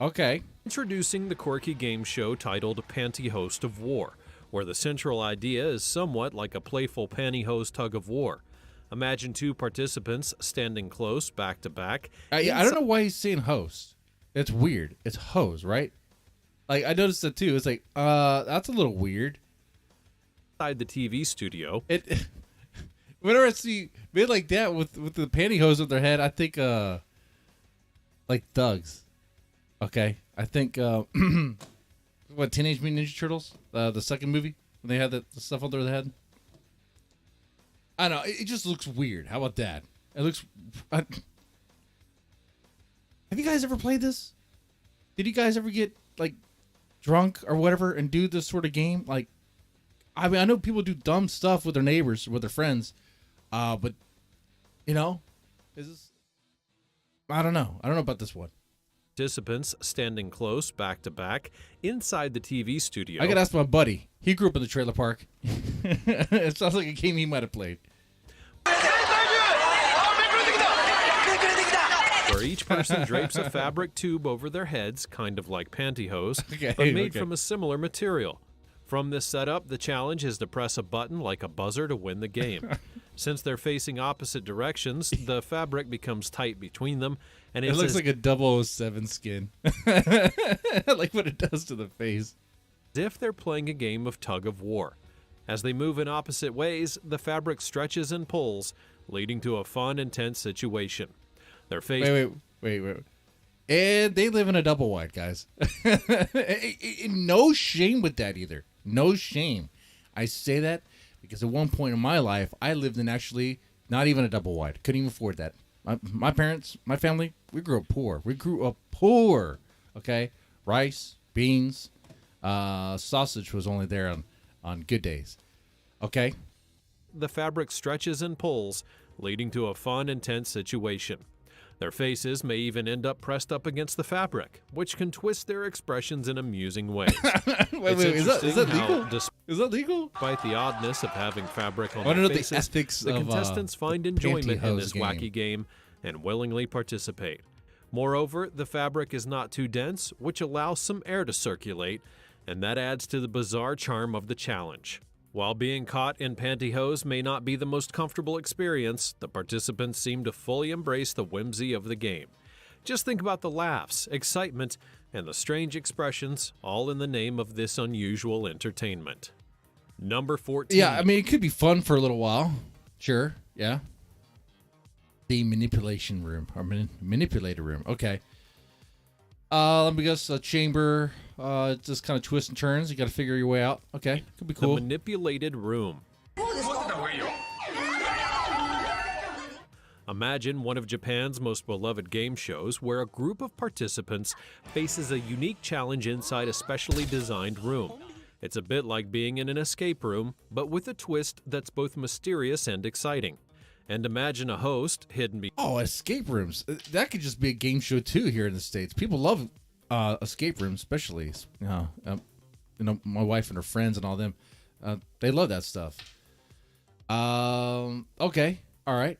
Okay. Introducing the quirky game show titled Pantyhost of War, where the central idea is somewhat like a playful pantyhose tug of war. Imagine two participants standing close, back to back. I don't know why he's saying host. It's weird. It's hose, right? Like, I noticed that too. It's like, that's a little weird. Inside the TV studio. Whenever I see men like that with the pantyhose on their head, I think like thugs. Okay, I think what, Teenage Mutant Ninja Turtles, the second movie when they had the stuff on their head. I don't know. It just looks weird. How about that? It looks. Have you guys ever played this? Did you guys ever get like drunk or whatever and do this sort of game? Like, I mean, I know people do dumb stuff with their neighbors, with their friends, but you know, is this? I don't know. I don't know about this one. Participants standing close, back to back, inside the TV studio. I could ask my buddy. He grew up in the trailer park. It sounds like a game he might have played. Where each person drapes a fabric tube over their heads, kind of like pantyhose, but made from a similar material. From this setup, the challenge is to press a button like a buzzer to win the game. Since they're facing opposite directions, the fabric becomes tight between them, and it looks like a 007 skin. Like what it does to the face. As if they're playing a game of tug of war. As they move in opposite ways, the fabric stretches and pulls, leading to a fun, intense situation. Their face. Wait. And they live in a double wide, guys. No shame with that either. No shame. I say that because at one point in my life, I lived in actually not even a double wide. Couldn't even afford that. My parents, my family, we grew up poor. Okay? Rice, beans, sausage was only there on good days. Okay? The fabric stretches and pulls, leading to a fun, intense situation. Their faces may even end up pressed up against the fabric, which can twist their expressions in amusing ways. Wait, is that legal? Is that legal? Despite the oddness of having fabric on their faces, the contestants find enjoyment in this wacky game and willingly participate. Moreover, the fabric is not too dense, which allows some air to circulate, and that adds to the bizarre charm of the challenge. While being caught in pantyhose may not be the most comfortable experience, the participants seem to fully embrace the whimsy of the game. Just think about the laughs, excitement, and the strange expressions, all in the name of this unusual entertainment. Number 14. Yeah, I mean, it could be fun for a little while. Sure, yeah. The manipulation room, or manipulator room. Okay. Let me guess, a chamber, just kind of twists and turns. You got to figure your way out. Okay, could be cool. The manipulated room. Imagine one of Japan's most beloved game shows where a group of participants faces a unique challenge inside a specially designed room. It's a bit like being in an escape room, but with a twist that's both mysterious and exciting. And imagine a host hidden behind. Oh, escape rooms. That could just be a game show too here in the States. People love escape rooms, especially. You know, my wife and her friends and all them. They love that stuff. Okay. All right.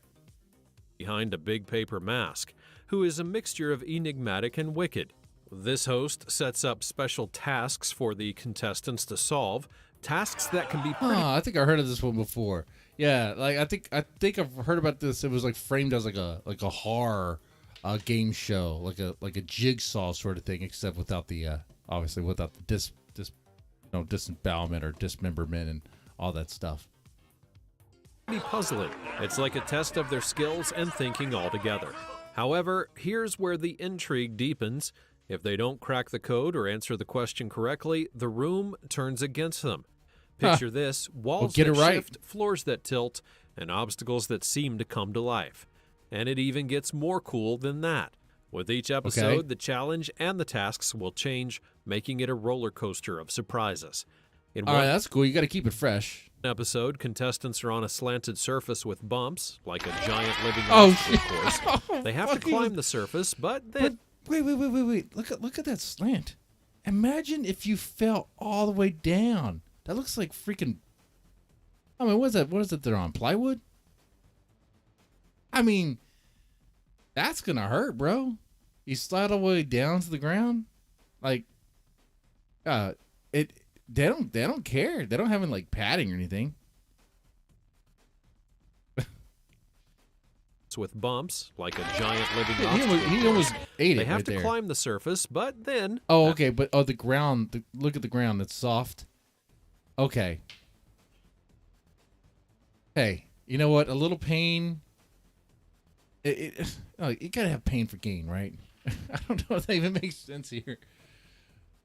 Behind a big paper mask, who is a mixture of enigmatic and wicked. This host sets up special tasks for the contestants to solve, tasks that can be I think I heard of this one before. Yeah, like I think I've heard about this. It was like framed as like a horror game show, like a jigsaw sort of thing, except without the obviously without the disembowelment or dismemberment and all that stuff. be puzzling. It's like a test of their skills and thinking altogether. However, here's where the intrigue deepens. If they don't crack the code or answer the question correctly, the room turns against them. Picture this: walls get that it right. shift, floors that tilt, and obstacles that seem to come to life. And it even gets more cool than that. With each episode, the challenge and the tasks will change, making it a roller coaster of surprises. In All right, one that's cool. You got to keep it fresh. episode, contestants are on a slanted surface with bumps, like a giant living Oh, obstacle course. Oh, They have to fucking- climb the surface, but then Wait. Look at that slant. Imagine if you fell all the way down. That looks like freaking. I mean, what is that? What is it they're on? Plywood? I mean, that's gonna hurt, bro. You slide all the way down to the ground, like, it. They don't care. They don't have any like padding or anything. with bumps, like a giant living He obstacle almost course. ate They it have right to there. climb the surface, but then Oh, okay, but the ground. Look at the ground. It's soft. Okay. Hey, you know what? A little pain. You gotta have pain for gain, right? I don't know if that even makes sense here.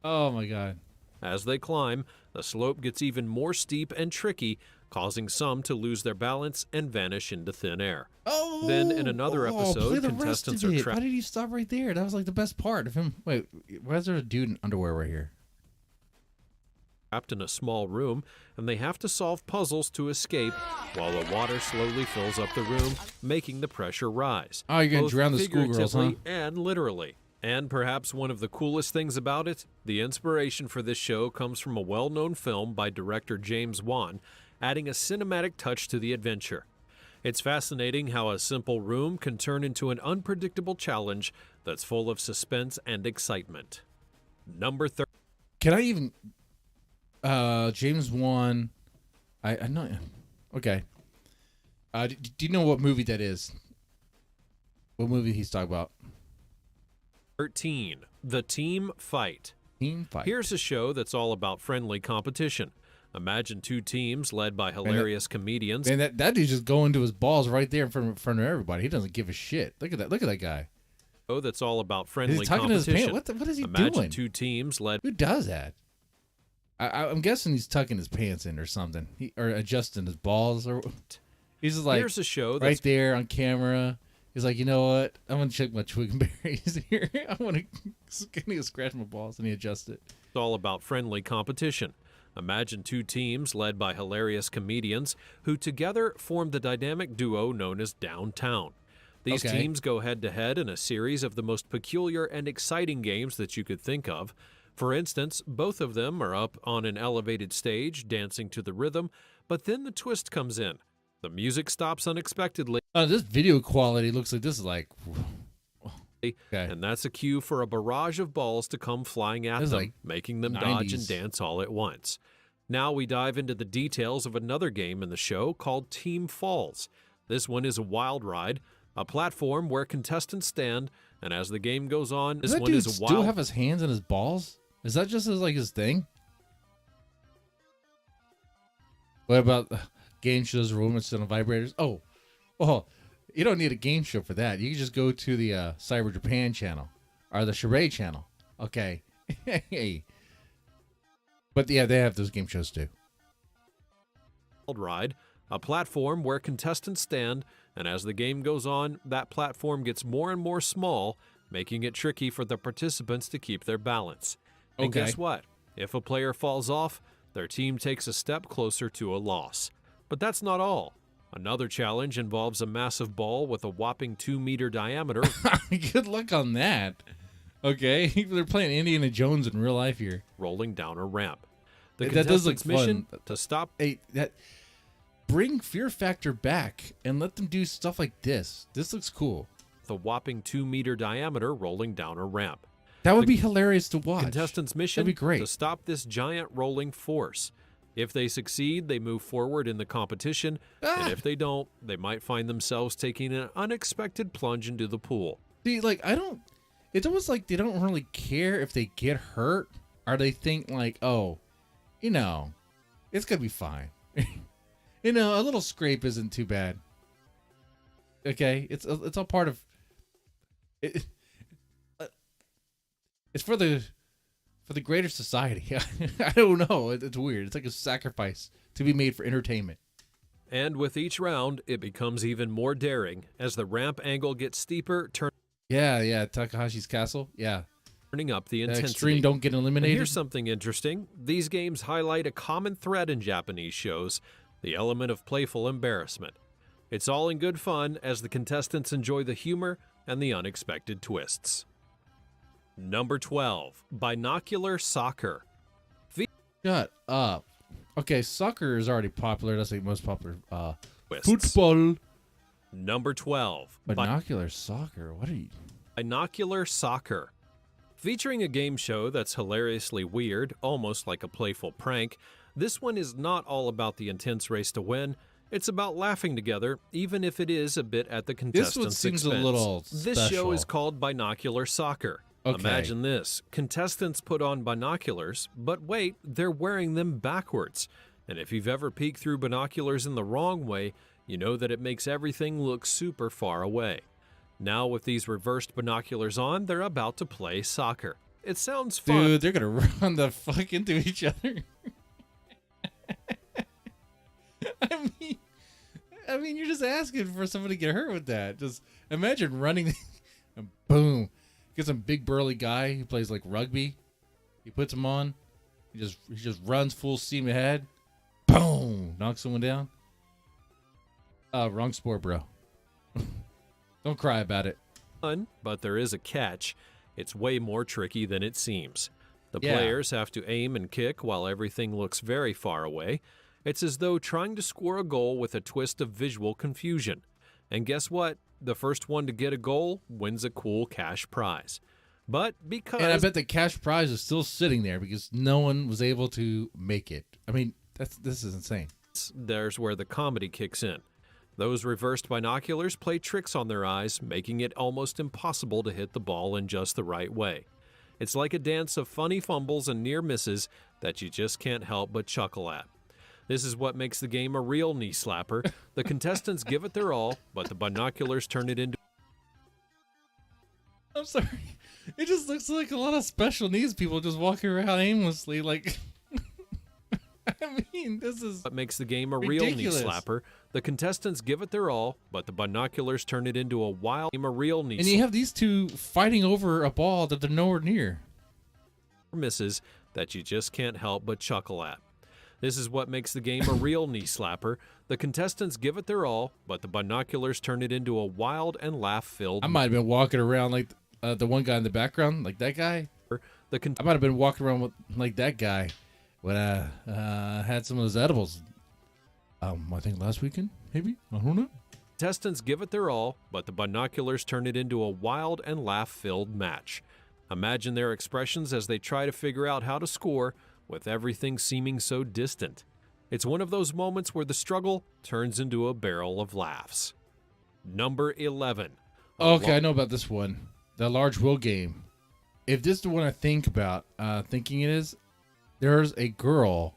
Oh my god. as they climb, the slope gets even more steep and tricky, causing some to lose their balance and vanish into thin air. Oh. Then in another play episode, the rest contestants of are it. trapped. Why did you stop right there? That was like the best part of him. Wait, why is there a dude in underwear right here? Trapped in a small room, and they have to solve puzzles to escape while the water slowly fills up the room, making the pressure rise. Oh, you're gonna both drown the schoolgirls, huh? figuratively and literally. And perhaps one of the coolest things about it, the inspiration for this show comes from a well-known film by director James Wan, adding a cinematic touch to the adventure. It's fascinating how a simple room can turn into an unpredictable challenge that's full of suspense and excitement. Number 30. Can I even? James Wan. I know. Okay. Do you know what movie that is? What movie he's talking about? 13. The Team Fight. Team Fight. Here's a show that's all about friendly competition. Imagine two teams led by hilarious comedians. Man, that dude's just going to his balls right there in front of everybody. He doesn't give a shit. Look at that. Look at that guy. Show that's all about Is friendly he tucking his competition. pants? What is he Imagine doing? two teams led. Who does that? I'm guessing he's tucking his pants in or something, or adjusting his balls, or he's just like Here's a show that's right there on camera. He's like, you know what? I'm gonna check my twig and berries here. I want to scratch my balls, and he adjusts it. all about friendly competition. Imagine two teams led by hilarious comedians who together form the dynamic duo known as Downtown. These Okay. teams go head-to-head in a series of the most peculiar and exciting games that you could think of. For instance, both of them are up on an elevated stage, dancing to the rhythm, but then the twist comes in. The music stops unexpectedly, This video quality looks like this is like. Okay. and that's a cue for a barrage of balls to come flying at This is them, like making them dodge 90s. and dance all at once. Now we dive into the details of another game in the show called Team Falls. This one is a wild ride, a platform where contestants stand, and as the game goes on, Does this that one dude is a still wild. have his hands in his balls? Is that just his thing? What about game shows or women sit on vibrators? Oh, you don't need a game show for that. You can just go to the Cyber Japan channel or the Charade channel. Okay. Hey. But yeah, they have those game shows too. Ride, a platform where contestants stand, and as the game goes on, that platform gets more and more small, making it tricky for the participants to keep their balance. And Okay. guess what? If a player falls off, their team takes a step closer to a loss. But that's not all. Another challenge involves a massive ball with a whopping 2-meter diameter Good luck on that. Okay, they're playing Indiana Jones in real life here. rolling down a ramp. The That does look contestant's mission fun. to stop Hey, bring Fear Factor back and let them do stuff like this. This looks cool. the whopping 2-meter diameter rolling down a ramp. That would be hilarious to watch. Contestants' mission That'd be great. to stop this giant rolling force. If they succeed, they move forward in the competition, and if they don't, they might find themselves taking an unexpected plunge into the pool. See, like, it's almost like they don't really care if they get hurt, or they think like, oh, it's gonna be fine. You know, a little scrape isn't too bad. Okay, it's all part of it. It's for the greater society. I don't know. It's weird. It's like a sacrifice to be made for entertainment. And with each round, it becomes even more daring as the ramp angle gets steeper, Yeah, Takahashi's Castle. Yeah. turning up the The intensity. extreme don't get And eliminated. here's something interesting. These games highlight a common thread in Japanese shows, the element of playful embarrassment. It's all in good fun as the contestants enjoy the humor and the unexpected twists. Number 12, Binocular Soccer. Shut up. Okay, soccer is already popular. That's the most popular. Twists. Football. Number 12, Binocular soccer. What are you? Binocular Soccer. Featuring a game show that's hilariously weird, almost like a playful prank, this one is not all about the intense race to win. It's about laughing together, even if it is a bit at the contestants' This one seems expense. a little This show special. is called Binocular Soccer. Okay. Imagine this. Contestants put on binoculars, but wait, they're wearing them backwards. And if you've ever peeked through binoculars in the wrong way, you know that it makes everything look super far away. Now with these reversed binoculars on, they're about to play soccer. It sounds fun. Dude, they're gonna run the fuck into each other. I mean, you're just asking for somebody to get hurt with that. Just imagine running, and boom, get some big burly guy who plays like rugby. He puts him on. He just runs full steam ahead. Boom, knocks someone down. Wrong sport, bro. Don't cry about it. Fun, but there is a catch. It's way more tricky than it seems. The Yeah. players have to aim and kick while everything looks very far away. It's as though trying to score a goal with a twist of visual confusion. And guess what? The first one to get a goal wins a cool cash prize. But because And I bet the cash prize is still sitting there because no one was able to make it. I mean, this is insane. there's where the comedy kicks in. Those reversed binoculars play tricks on their eyes, making it almost impossible to hit the ball in just the right way. It's like a dance of funny fumbles and near misses that you just can't help but chuckle at. This is what makes the game a real knee slapper. The contestants give it their all, but the binoculars turn it into... I'm sorry. It just looks like a lot of special needs people just walking around aimlessly. Like, I mean, this is what makes the game a ridiculous. real knee slapper. The contestants give it their all, but the binoculars turn it into a real knee And you have these two fighting over a ball that they're nowhere near. misses that you just can't help but chuckle at. This is what makes the game a real knee slapper. The contestants give it their all, but the binoculars turn it into a wild and laugh-filled... I might have been walking around like the one guy in the background, like that guy. I might have been walking around with like that guy when I had some of those edibles. I think last weekend, maybe? I don't know. Contestants give it their all, but the binoculars turn it into a wild and laugh-filled match. Imagine their expressions as they try to figure out how to score with everything seeming so distant. It's one of those moments where the struggle turns into a barrel of laughs. Number 11. Okay, I know about this one. The large will game. If this is the one I think about, thinking it is, there's a girl,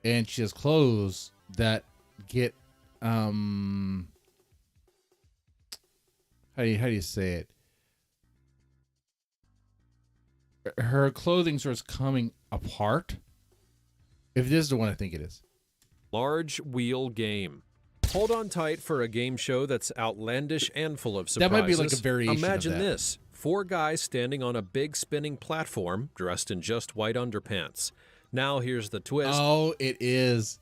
and she has clothes that get how do you say it? Her clothing starts coming apart. If this is the one I think it is. Large wheel game. Hold on tight for a game show that's outlandish and full of surprises. That might be like a variation of Imagine that. this. 4 guys standing on a big spinning platform dressed in just white underpants. Now here's the twist. Oh, it is.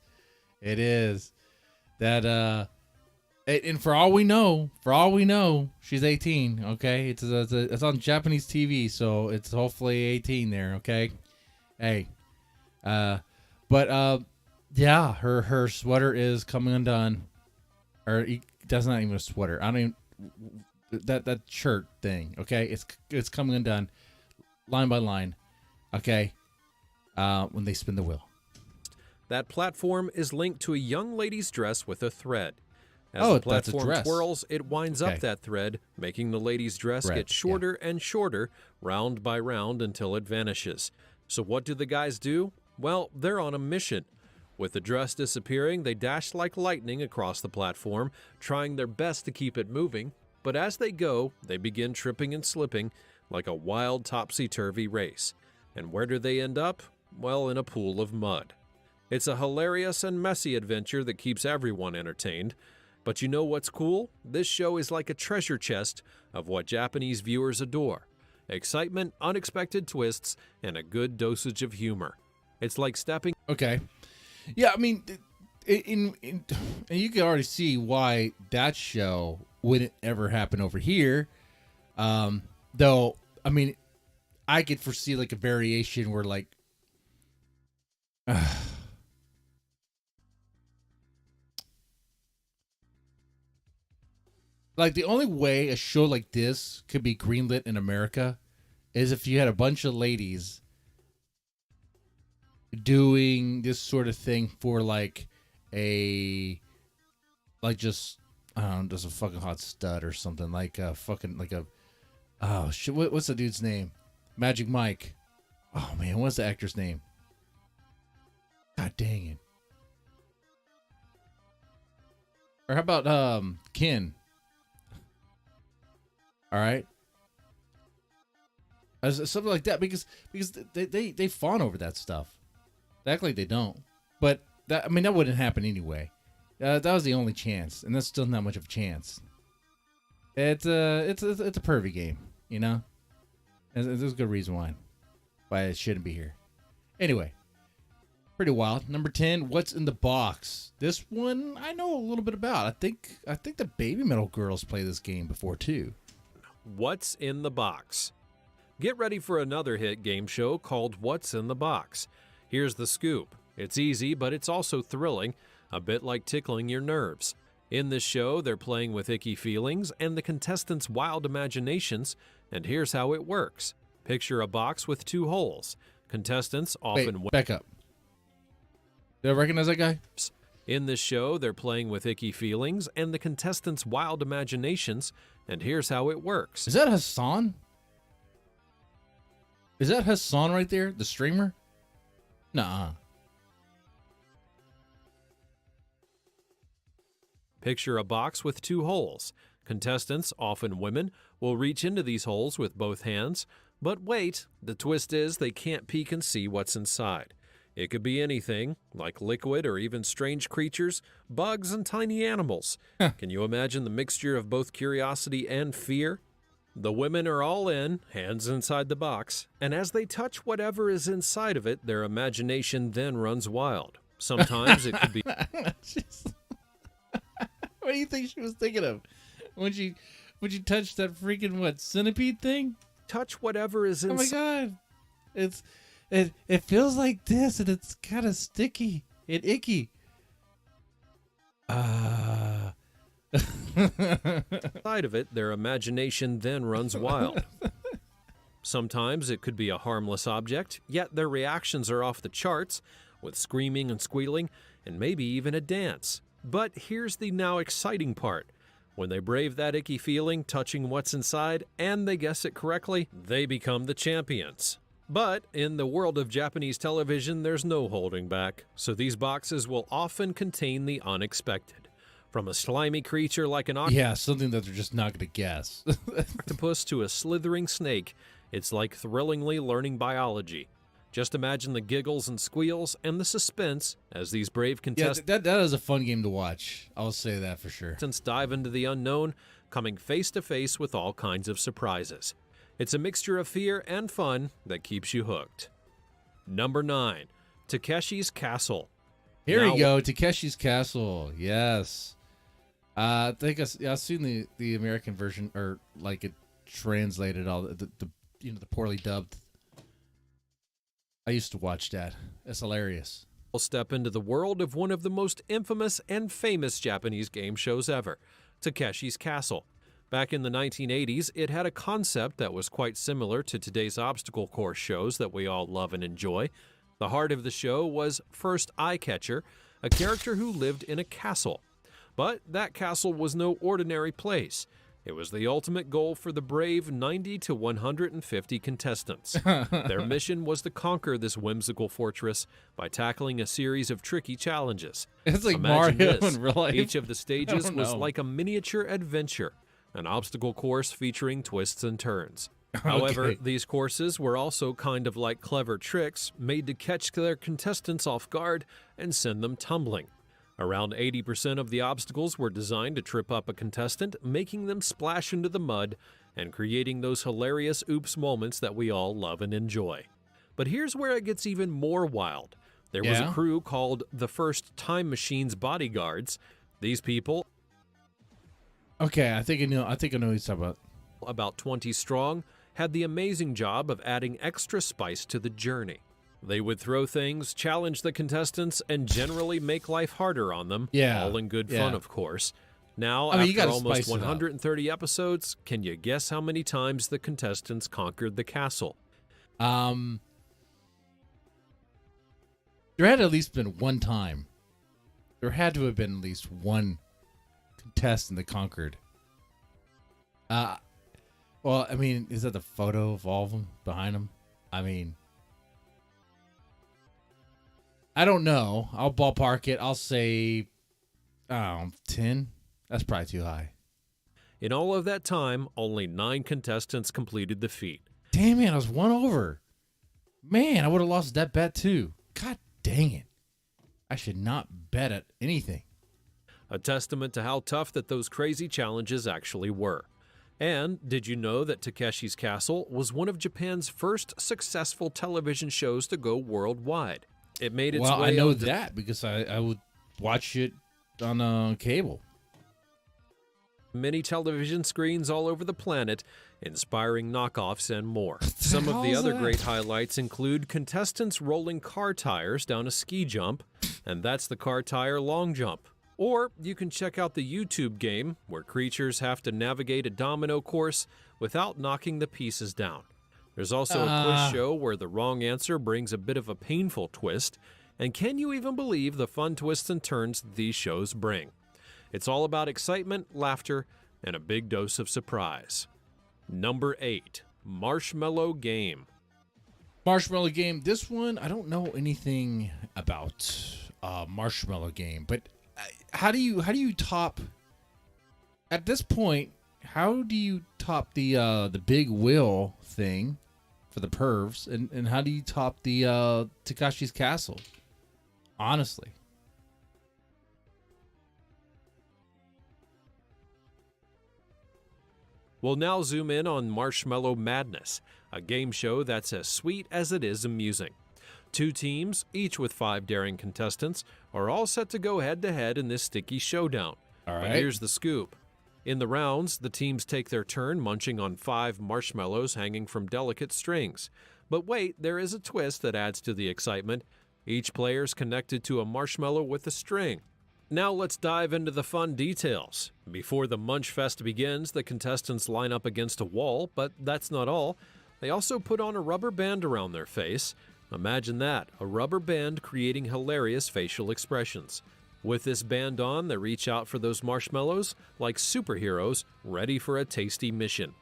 It is. That and for all we know, she's 18, okay? It's on Japanese TV, so it's hopefully 18 there, okay? Hey. But yeah, her sweater is coming undone. Or that's not even a sweater. I don't even that shirt thing, okay? It's coming undone line by line. Okay? When they spin the wheel. That platform is linked to a young lady's dress with a thread. As the that's a platform dress. twirls, it winds up that thread, making the lady's dress Thread, get shorter and shorter, round by round, until it vanishes. So what do the guys do? Well, they're on a mission. With the dress disappearing, they dash like lightning across the platform, trying their best to keep it moving, but as they go, they begin tripping and slipping like a wild topsy-turvy race. And where do they end up? Well, in a pool of mud. It's a hilarious and messy adventure that keeps everyone entertained. But you know what's cool? This show is like a treasure chest of what Japanese viewers adore. Excitement, unexpected twists, and a good dosage of humor. It's like stepping... Okay. Yeah, I mean, and you can already see why that show wouldn't ever happen over here. Though, I mean, I could foresee like a variation where like, like the only way a show like this could be greenlit in America is if you had a bunch of ladies doing this sort of thing for like just I don't know, just a fucking hot stud or something like a fucking like a oh shit, what's the dude's name? Magic Mike. Oh man, what's the actor's name? God dang it. Or how about Ken? All right. Something like that because they fawn over that stuff. They act like they don't, but that I mean that wouldn't happen anyway. That was the only chance, and that's still not much of a chance. It's a pervy game, you know. There's a good reason why it shouldn't be here. Anyway, pretty wild. Number 10, What's in the Box? This one I know a little bit about. I think the Baby Metal Girls play this game before too. What's in the Box? Get ready for another hit game show called What's in the Box. Here's the scoop. It's easy, but it's also thrilling, a bit like tickling your nerves. In this show, they're playing with icky feelings and the contestants' wild imaginations, and here's how it works. Picture a box with 2 holes. Contestants often... Wait, back up. Do I recognize that guy? In this show, they're playing with icky feelings and the contestants' wild imaginations, and here's how it works. Is that Hassan? Is that Hassan right there, the streamer? Nuh-uh. Picture a box with 2 holes. Contestants, often women, will reach into these holes with both hands. But wait, the twist is they can't peek and see what's inside. It could be anything, like liquid or even strange creatures, bugs, and tiny animals. Can you imagine the mixture of both curiosity and fear? The women are all in, hands inside the box, and as they touch whatever is inside of it, their imagination then runs wild. Sometimes it could be... What do you think she was thinking of when she touched that freaking centipede thing? Touch whatever is inside. Oh my god, it feels like this, and it's kind of sticky and icky. Side of it, their imagination then runs wild. Sometimes it could be a harmless object, yet their reactions are off the charts, with screaming and squealing, and maybe even a dance. But here's the now exciting part. When they brave that icky feeling, touching what's inside, and they guess it correctly, they become the champions. But in the world of Japanese television, there's no holding back, so these boxes will often contain the unexpected. From a slimy creature like an something that they're just not going to guess. octopus to a slithering snake, it's like thrillingly learning biology. Just imagine the giggles and squeals and the suspense as these brave contestants that is a fun game to watch. I'll say that for sure. Dive into the unknown, coming face to face with all kinds of surprises. It's a mixture of fear and fun that keeps you hooked. Number 9, Takeshi's Castle. Here we go, Takeshi's Castle. Yes. I think I've seen the American version, or like it translated all the poorly dubbed. I used to watch that. It's hilarious. We'll step into the world of one of the most infamous and famous Japanese game shows ever, Takeshi's Castle. Back in the 1980s, it had a concept that was quite similar to today's obstacle course shows that we all love and enjoy. The heart of the show was First Eye Catcher, a character who lived in a castle. But that castle was no ordinary place. It was the ultimate goal for the brave 90 to 150 contestants. Their mission was to conquer this whimsical fortress by tackling a series of tricky challenges. It's like Imagine Mario this. in real life. Each of the stages don't was know. like a miniature adventure, an obstacle course featuring twists and turns. However, Okay. these courses were also kind of like clever tricks made to catch their contestants off guard and send them tumbling. Around 80% of the obstacles were designed to trip up a contestant, making them splash into the mud and creating those hilarious oops moments that we all love and enjoy. But here's where it gets even more wild. There was a Yeah? crew called the First Time Machine's Bodyguards. These people, Okay, I think I know what he's talking about. about 20 strong, had the amazing job of adding extra spice to the journey. They would throw things, challenge the contestants, and generally make life harder on them. Yeah, All in good yeah. fun, of course. Now, I mean, you after gotta almost spice it up. 130 episodes, can you guess how many times the contestants conquered the castle? There had at least been one time. There had to have been at least one contestant that conquered. Well, I mean, is that the photo of all of them behind them? I mean, I don't know. I'll ballpark it. I'll say, 10. That's probably too high. In all of that time, only 9 contestants completed the feat. Damn it, I was one over. Man, I would have lost that bet too. God dang it. I should not bet at anything. A testament to how tough that those crazy challenges actually were. And did you know that Takeshi's Castle was one of Japan's first successful television shows to go worldwide? It made its Well, way I know onto that because I would watch it on cable. many television screens all over the planet, inspiring knockoffs and more. Some of the hell's other that? great highlights include contestants rolling car tires down a ski jump, and that's the car tire long jump. Or you can check out the YouTube game, where creatures have to navigate a domino course without knocking the pieces down. There's also a quiz show where the wrong answer brings a bit of a painful twist. And can you even believe the fun twists and turns these shows bring? It's all about excitement, laughter, and a big dose of surprise. Number 8, Marshmallow Game. Marshmallow Game. This one, I don't know anything about Marshmallow Game, but how do you top at this point? How do you top the big wheel thing for the pervs, and how do you top the Takeshi's Castle? Honestly, We'll now zoom in on Marshmallow Madness, a game show that's as sweet as it is amusing. 2 teams, each with 5 daring contestants, are all set to go head-to-head in this sticky showdown. all But right. here's the scoop. In the rounds, the teams take their turn munching on 5 marshmallows hanging from delicate strings. But wait, there is a twist that adds to the excitement. Each player's connected to a marshmallow with a string. Now let's dive into the fun details. Before the Munch Fest begins, the contestants line up against a wall, but that's not all. They also put on a rubber band around their face. Imagine that, a rubber band creating hilarious facial expressions. With this band on, they reach out for those marshmallows like superheroes ready for a tasty mission.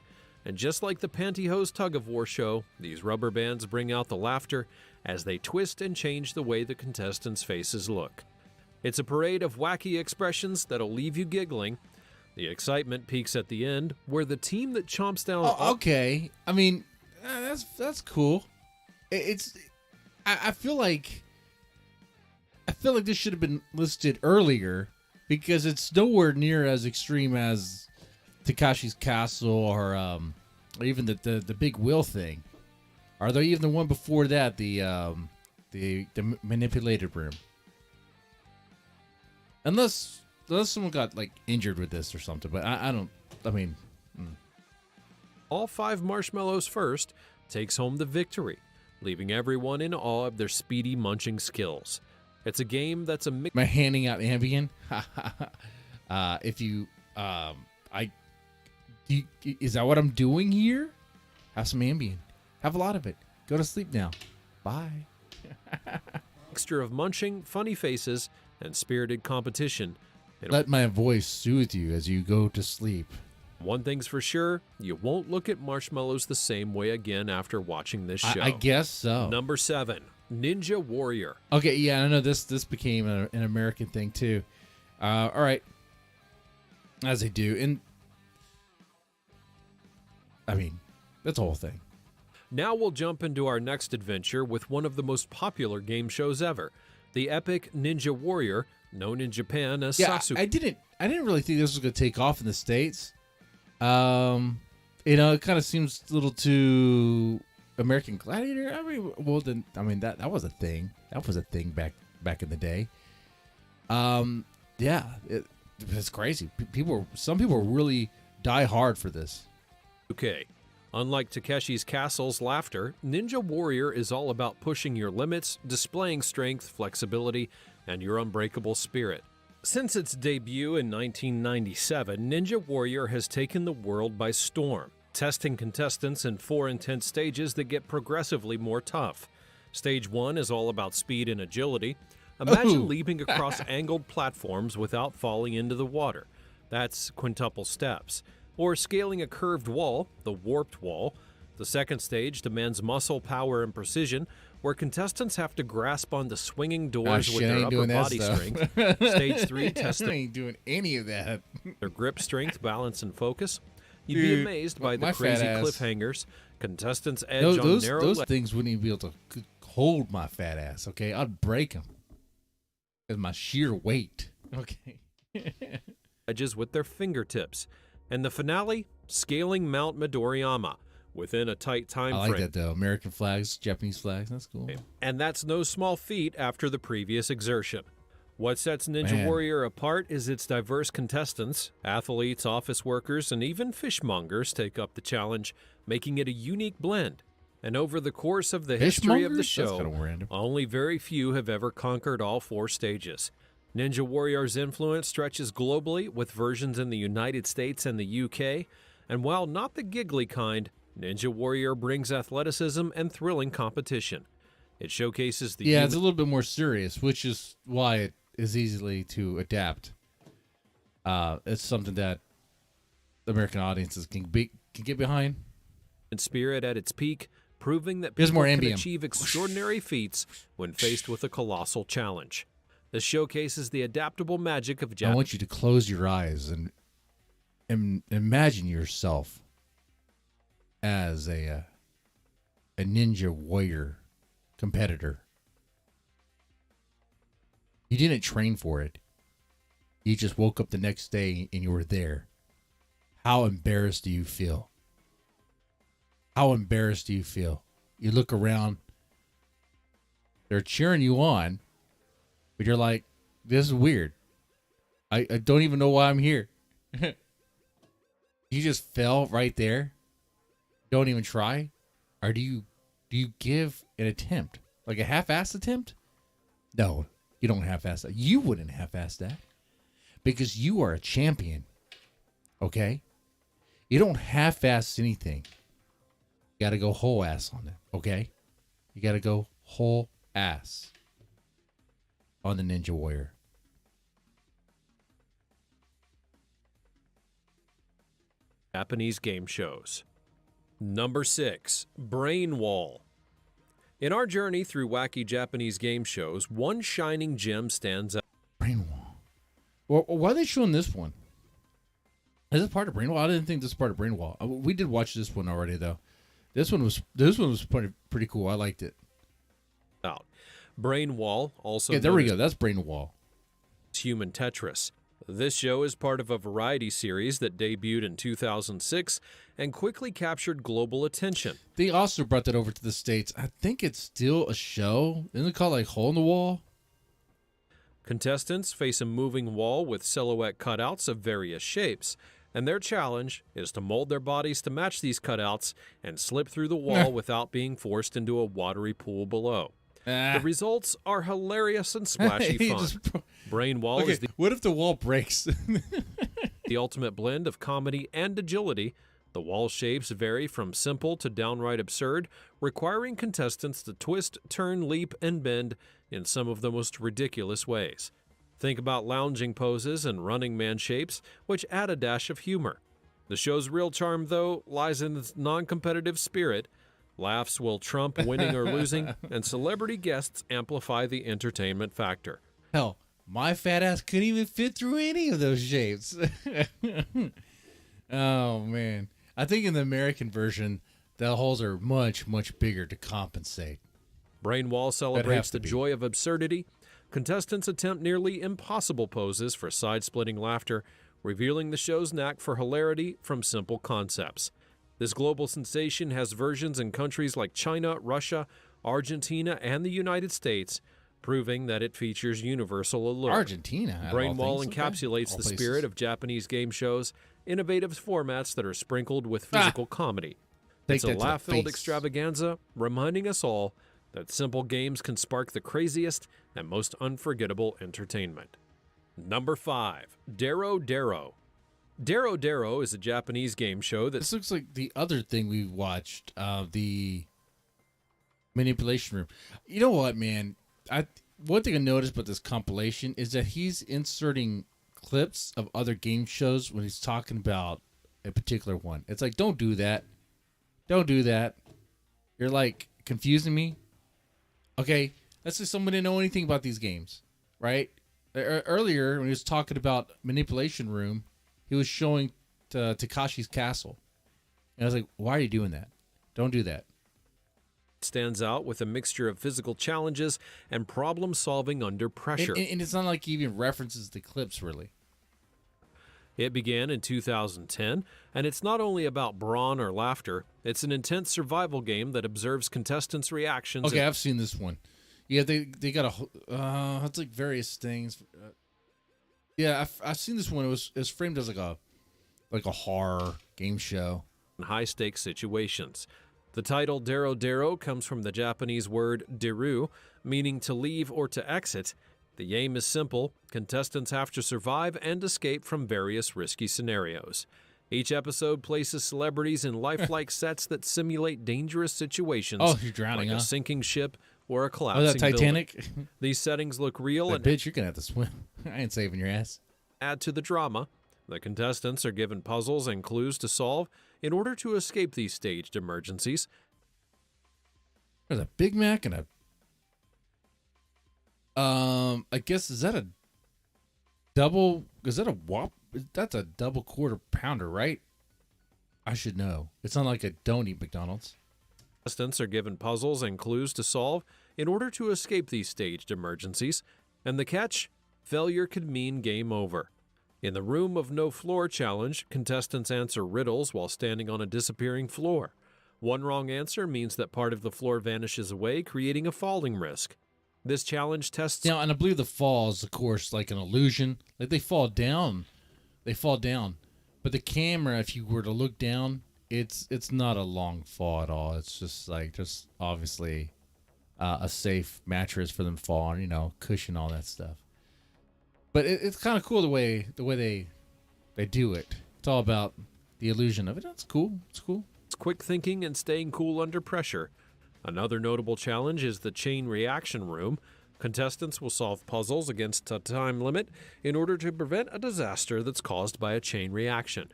And just like the Pantyhose Tug-of-War show, these rubber bands bring out the laughter as they twist and change the way the contestants' faces look. It's a parade of wacky expressions that'll leave you giggling. The excitement peaks at the end, where the team that chomps down Oh, okay. I mean, that's cool. I feel like this should have been listed earlier because it's nowhere near as extreme as Takeshi's Castle or even the big wheel thing. Are there even the one before that, the manipulated room? Unless someone got like injured with this or something, but I don't. I mean, all 5 marshmallows first takes home the victory, leaving everyone in awe of their speedy munching skills. It's a game that's a mix. am I handing out Ambien? Is that what I'm doing here? Have some Ambien. Have a lot of it. Go to sleep now. Bye. Mixture of munching, funny faces, and spirited competition. Let my voice soothe you as you go to sleep. One thing's for sure, you won't look at marshmallows the same way again after watching this show. I guess so. Number 7, Ninja Warrior. Okay, yeah, I know this became an American thing too. All right, as they do, and I mean that's the whole thing. Now we'll jump into our next adventure with one of the most popular game shows ever, the epic Ninja Warrior, known in Japan as Sasuke. I didn't really think this was going to take off in the States. It kind of seems a little too American Gladiator. That was a thing. That was a thing back in the day. It's crazy. Some people really die hard for this. Okay. Unlike Takeshi's Castle's laughter, Ninja Warrior is all about pushing your limits, displaying strength, flexibility, and your unbreakable spirit. Since its debut in 1997, Ninja Warrior has taken the world by storm, testing contestants in 4 intense stages that get progressively more tough. Stage 1 is all about speed and agility. Imagine leaping across angled platforms without falling into the water. That's quintuple steps. Or scaling a curved wall, the warped wall. The second stage demands muscle power and precision, where contestants have to grasp onto swinging doors with their upper body strength. Stage 3 tests I ain't doing any of that. their grip strength, balance, and focus. You'd be amazed by the crazy cliffhangers. Contestants' edge on narrow those things wouldn't even be able to hold my fat ass, okay? I'd break them. Because my sheer weight. Okay. edges with their fingertips. And the finale, scaling Mount Midoriyama within a tight time frame. I like that though. American flags, Japanese flags, that's cool. And that's no small feat after the previous exertion. What sets Ninja Warrior apart is its diverse contestants. Athletes, office workers, and even fishmongers take up the challenge, making it a unique blend. And over the course of the history of the show, only very few have ever conquered all 4 stages. Ninja Warrior's influence stretches globally, with versions in the United States and the UK. And while not the giggly kind, Ninja Warrior brings athleticism and thrilling competition. It showcases the it's a little bit more serious, which is why it is easily to adapt. It's something that American audiences can get behind. And spirit at its peak, proving that people can achieve extraordinary feats when faced with a colossal challenge. This showcases the adaptable magic of Japan. I want you to close your eyes and imagine yourself as a Ninja Warrior competitor. You didn't train for it. You just woke up the next day and you were there. How embarrassed do you feel? How embarrassed do you feel? You look around. They're cheering you on. But you're like, this is weird. I don't even know why I'm here. You just fell right there. Don't even try? Or do you give an attempt? Like a half-assed attempt? No, you don't half-ass that. You wouldn't half-ass that. Because you are a champion. Okay? You don't half-ass anything. You got to go whole ass on it. Okay? You got to go whole ass on the Ninja Warrior. Japanese game shows. Number 6, Brain Wall. In our journey through wacky Japanese game shows, one shining gem stands out. Brain Wall. Well, why are they showing this one? Is it part of Brain Wall? I didn't think this was part of Brain Wall. We did watch this one already, though. This one was pretty cool. I liked it. Out. Brain Wall, also there we go. That's Brain Wall. Human Tetris. This show is part of a variety series that debuted in 2006 and quickly captured global attention. They also brought that over to the States. I think it's still a show. Isn't it called like Hole in the Wall? Contestants face a moving wall with silhouette cutouts of various shapes, and their challenge is to mold their bodies to match these cutouts and slip through the wall without being forced into a watery pool below. The results are hilarious and splashy fun. Brain Wall is the... What if the wall breaks? the ultimate blend of comedy and agility. The wall shapes vary from simple to downright absurd, requiring contestants to twist, turn, leap, and bend in some of the most ridiculous ways. Think about lounging poses and running man shapes, which add a dash of humor. The show's real charm, though, lies in its non-competitive spirit. Laughs will trump winning or losing, and celebrity guests amplify the entertainment factor. Hell, my fat ass couldn't even fit through any of those shapes. Oh, man. I think in the American version, the holes are much, much bigger to compensate. Brainwall celebrates the joy of absurdity. Contestants attempt nearly impossible poses for side-splitting laughter, revealing the show's knack for hilarity from simple concepts. This global sensation has versions in countries like China, Russia, Argentina, and the United States, proving that it features universal allure. Argentina. Brainwall encapsulates the spirit of Japanese game shows, innovative formats that are sprinkled with physical comedy. It's a laugh-filled extravaganza, reminding us all that simple games can spark the craziest and most unforgettable entertainment. Number 5, Daro Daro. Daro Daro is a Japanese game show that... This looks like the other thing we watched, the manipulation room. You know what, man? One thing I noticed about this compilation is that he's inserting clips of other game shows when he's talking about a particular one. It's like, don't do that. Don't do that. You're like confusing me. Okay, let's say someone didn't know anything about these games, right? Earlier, when he was talking about Manipulation Room, he was showing Takashi's Castle. And I was like, why are you doing that? Don't do that. Stands out with a mixture of physical challenges and problem solving under pressure. And it's not like he even references the clips, really. It began in 2010, and it's not only about brawn or laughter, it's an intense survival game that observes contestants' reactions. Okay, I've seen this one. Yeah, they got it's like various things. Yeah, I've seen this one. It was framed as like a horror game show. High-stakes situations. The title Daro Daro comes from the Japanese word deru, meaning to leave or to exit. The aim is simple. Contestants have to survive and escape from various risky scenarios. Each episode places celebrities in lifelike sets that simulate dangerous situations. Oh, you're drowning, like a sinking ship or a collapsing that Titanic? building. These settings look real and bitch, you're gonna have to swim. I ain't saving your ass. Add to the drama. The contestants are given puzzles and clues to solve in order to escape these staged emergencies. There's a Big Mac and I guess, is that a double? Is that a Whop? That's a double quarter pounder, right? I should know. It's not like a don't eat McDonald's. Contestants are given puzzles and clues to solve in order to escape these staged emergencies. And the catch? Failure could mean game over. In the Room of No Floor challenge, contestants answer riddles while standing on a disappearing floor. One wrong answer means that part of the floor vanishes away, creating a falling risk. This challenge tests... Now, and I believe the fall is, of course, like an illusion. Like, they fall down. They fall down. But the camera, if you were to look down, it's not a long fall at all. It's just, obviously a safe mattress for them falling, cushion, all that stuff. But it's kind of cool the way they do it. It's all about the illusion of it. It's cool. It's cool. It's quick thinking and staying cool under pressure. Another notable challenge is the chain reaction room. Contestants will solve puzzles against a time limit in order to prevent a disaster that's caused by a chain reaction.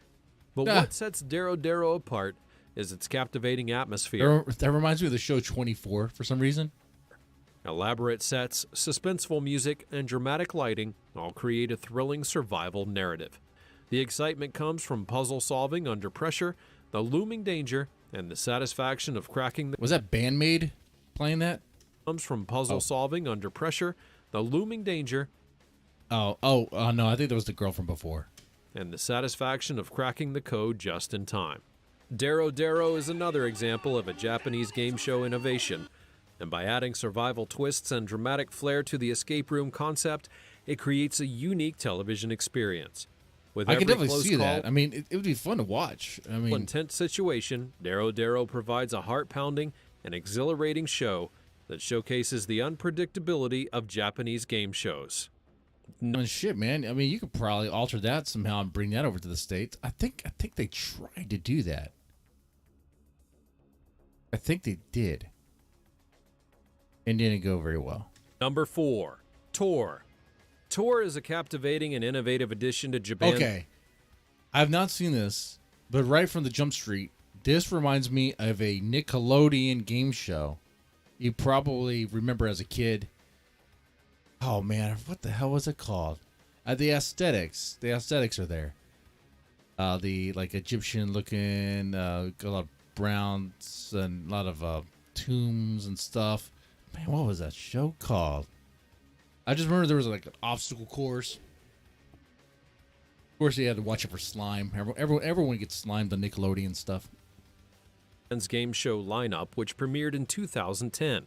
But what sets Daro Daro apart is its captivating atmosphere. That reminds me of the show 24 for some reason. Elaborate sets, suspenseful music, and dramatic lighting all create a thrilling survival narrative. The excitement comes from puzzle solving under pressure, the looming danger, and the satisfaction of cracking the... Was that Bandmaid playing that? Comes from puzzle solving under pressure, the looming danger... no, I think that was the girl from before. And the satisfaction of cracking the code just in time. Daro Daro is another example of a Japanese game show innovation. And by adding survival twists and dramatic flair to the escape room concept, it creates a unique television experience. With I can definitely see that. I mean, it would be fun to watch. I mean, intense situation, Daro Daro provides a heart-pounding and exhilarating show that showcases the unpredictability of Japanese game shows. Shit, man. I mean, you could probably alter that somehow and bring that over to the States. I think they tried to do that. I think they did. And didn't go very well. Number 4, Tor. Tor is a captivating and innovative addition to Japan. Okay. I've not seen this, But right from the jump street, this reminds me of a Nickelodeon game show. You probably remember as a kid. Oh man, what the hell was it called? The aesthetics. The aesthetics are there. The like Egyptian looking, a lot of browns and a lot of tombs and stuff. Man, what was that show called? I just remember there was like an obstacle course. Of course, you had to watch it for slime. Everyone gets slimed on Nickelodeon stuff. Game show lineup, which premiered in 2010.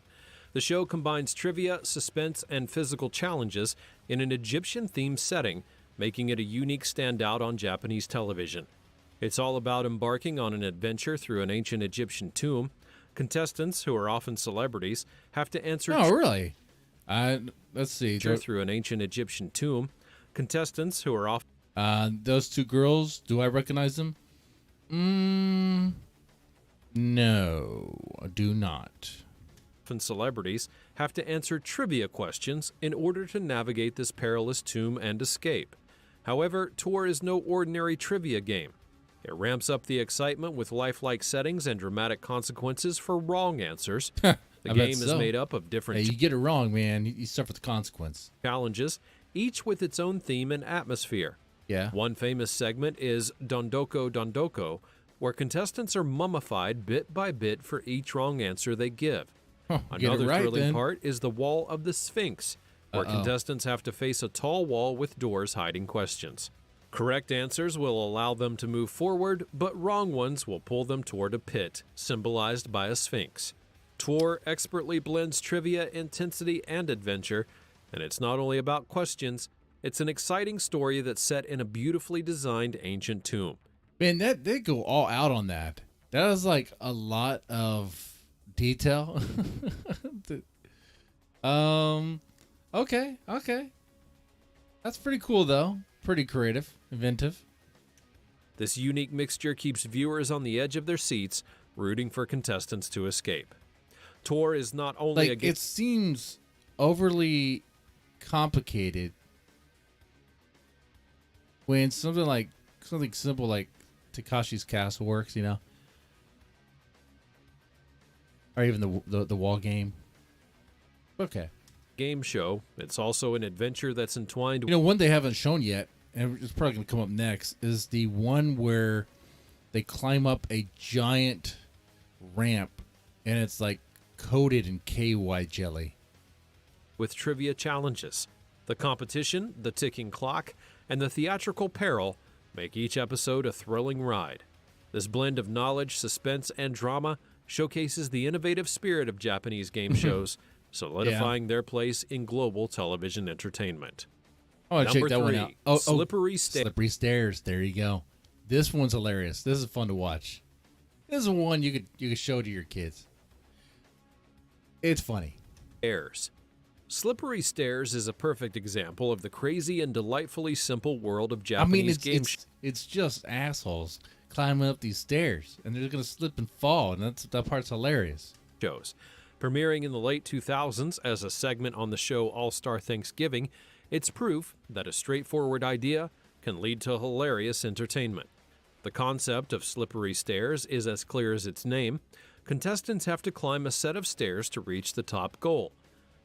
The show combines trivia, suspense, and physical challenges in an Egyptian-themed setting, making it a unique standout on Japanese television. It's all about embarking on an adventure through an ancient Egyptian tomb. Contestants, who are often celebrities, have to answer... Oh, really? Let's see. Through an ancient Egyptian tomb. Contestants, who are often... those two girls, do I recognize them? No, I do not. Often celebrities have to answer trivia questions in order to navigate this perilous tomb and escape. However, Tour is no ordinary trivia game. It ramps up the excitement with lifelike settings and dramatic consequences for wrong answers. The game is made up of different... Hey, you get it wrong, man, you suffer the consequence. Challenges, each with its own theme and atmosphere. Yeah. One famous segment is Dondoko Dondoko, where contestants are mummified bit by bit for each wrong answer they give. Another thrilling part is the Wall of the Sphinx, where contestants have to face a tall wall with doors hiding questions. Correct answers will allow them to move forward, but wrong ones will pull them toward a pit, symbolized by a sphinx. Tour expertly blends trivia, intensity, and adventure, and it's not only about questions, it's an exciting story that's set in a beautifully designed ancient tomb. Man, they go all out on that. That is like a lot of detail. Okay. That's pretty cool though. Pretty creative, inventive. This unique mixture keeps viewers on the edge of their seats, rooting for contestants to escape. Tour is not only like it seems overly complicated when something simple like Takashi's Castle works, you know, or even the wall game. Okay. Game show. It's also an adventure that's entwined. You know, one they haven't shown yet, and it's probably going to come up next, is the one where they climb up a giant ramp, and it's like coated in KY jelly. With trivia challenges. The competition, the ticking clock, and the theatrical peril make each episode a thrilling ride. This blend of knowledge, suspense, and drama showcases the innovative spirit of Japanese game shows, solidifying their place in global television entertainment. Oh, check that one out. Oh, Slippery Stairs. Slippery Stairs. There you go. This one's hilarious. This is fun to watch. This is one you could show to your kids. It's funny. Slippery Stairs is a perfect example of the crazy and delightfully simple world of Japanese game shows. It's just assholes climbing up these stairs, and they're going to slip and fall, and that part's hilarious. Premiering in the late 2000s as a segment on the show All-Star Thanksgiving, it's proof that a straightforward idea can lead to hilarious entertainment. The concept of Slippery Stairs is as clear as its name. Contestants have to climb a set of stairs to reach the top goal.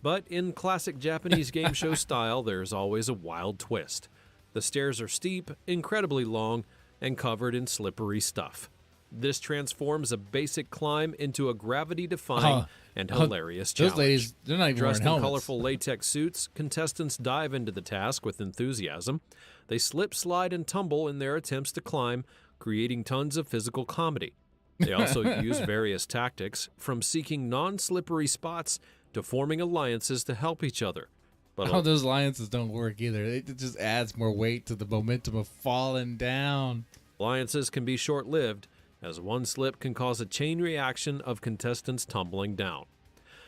But in classic Japanese game show style, there's always a wild twist. The stairs are steep, incredibly long, and covered in slippery stuff. This transforms a basic climb into a gravity-defying and hilarious challenge. Those ladies, they're not even Dressed wearing in helmets. colorful latex suits, contestants dive into the task with enthusiasm. They slip, slide, and tumble in their attempts to climb, creating tons of physical comedy. They also use various tactics, from seeking non-slippery spots to forming alliances to help each other. But those alliances don't work either. It just adds more weight to the momentum of falling down. Alliances can be short-lived, as one slip can cause a chain reaction of contestants tumbling down.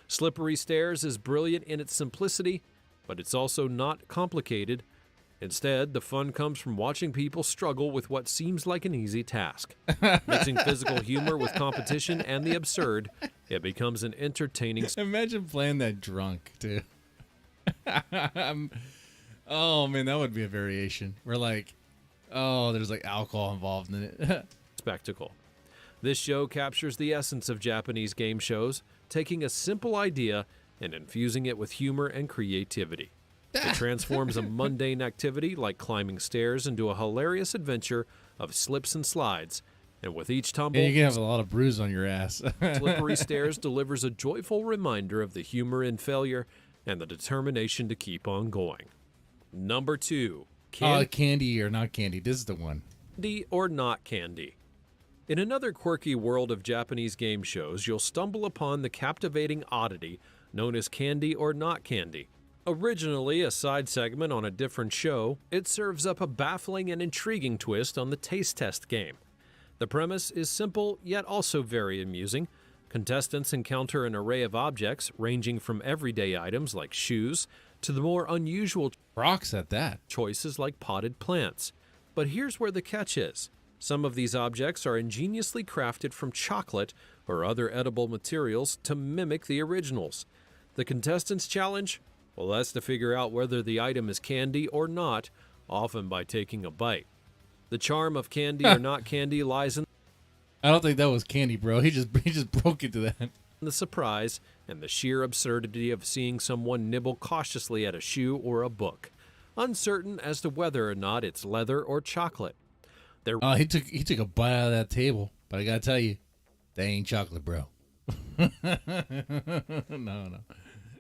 Slippery Stairs is brilliant in its simplicity, but it's also not complicated. Instead, the fun comes from watching people struggle with what seems like an easy task. Mixing physical humor with competition and the absurd, it becomes an entertaining... Imagine playing that drunk, too. Oh, man, that would be a variation. We're like, there's like alcohol involved in it. spectacle. This show captures the essence of Japanese game shows, taking a simple idea and infusing it with humor and creativity. It transforms a mundane activity like climbing stairs into a hilarious adventure of slips and slides. And with each tumble, And you can have a lot of bruise on your ass. Slippery Stairs delivers a joyful reminder of the humor in failure and the determination to keep on going. Number 2. Candy or not candy. This is the one. Candy or not candy. In another quirky world of Japanese game shows, you'll stumble upon the captivating oddity known as Candy or Not Candy. Originally a side segment on a different show, it serves up a baffling and intriguing twist on the taste test game. The premise is simple, yet also very amusing. Contestants encounter an array of objects, ranging from everyday items like shoes to the more unusual rocks at that choices like potted plants. But here's where the catch is. Some of these objects are ingeniously crafted from chocolate or other edible materials to mimic the originals. The contestants' challenge? Well, that's to figure out whether the item is candy or not, often by taking a bite. The charm of Candy or Not Candy lies in I don't think that was candy, bro. He just broke into that. the surprise and the sheer absurdity of seeing someone nibble cautiously at a shoe or a book, uncertain as to whether or not it's leather or chocolate. He took a bite out of that table, but I gotta tell you, they ain't chocolate, bro. No.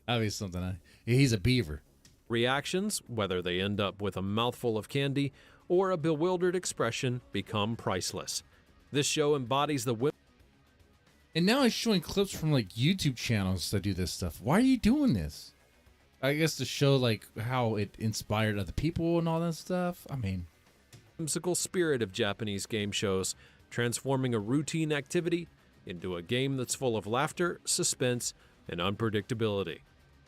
Obviously something. He's a beaver. Reactions, whether they end up with a mouthful of candy or a bewildered expression, become priceless. This show embodies the And now he's showing clips from like YouTube channels that do this stuff. Why are you doing this? I guess to show like how it inspired other people and all that stuff. I mean, whimsical spirit of Japanese game shows, transforming a routine activity into a game that's full of laughter, suspense, and unpredictability.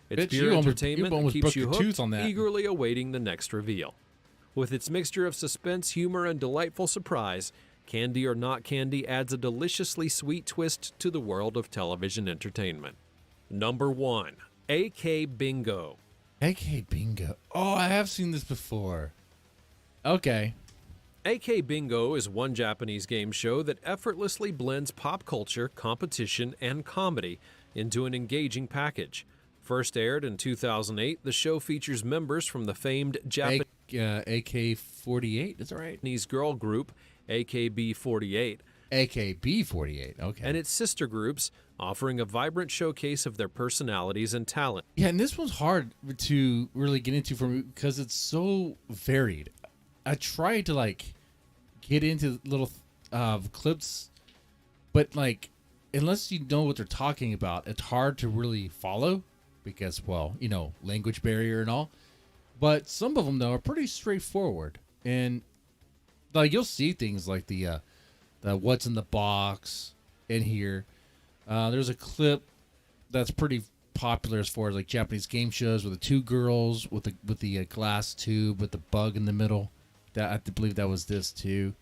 It's Bitch, pure you almost entertainment that keeps broke you your hooked, tooth on that. eagerly awaiting the next reveal. With its mixture of suspense, humor, and delightful surprise, Candy or Not Candy adds a deliciously sweet twist to the world of television entertainment. Number 1. AK Bingo. AK Bingo. Oh, I have seen this before. Okay. AK Bingo is one Japanese game show that effortlessly blends pop culture, competition, and comedy into an engaging package. First aired in 2008, the show features members from the famed Japanese AK-48, is that right? girl group AKB48. AKB48, okay. And its sister groups, offering a vibrant showcase of their personalities and talent. Yeah, and this one's hard to really get into for me because it's so varied. I tried to like get into little clips, but like unless you know what they're talking about, it's hard to really follow because, well, you know, language barrier and all. But some of them though are pretty straightforward, and like you'll see things like the what's in the box in here. There's a clip that's pretty popular as far as like Japanese game shows with the two girls with the glass tube with the bug in the middle. That I believe that was this too.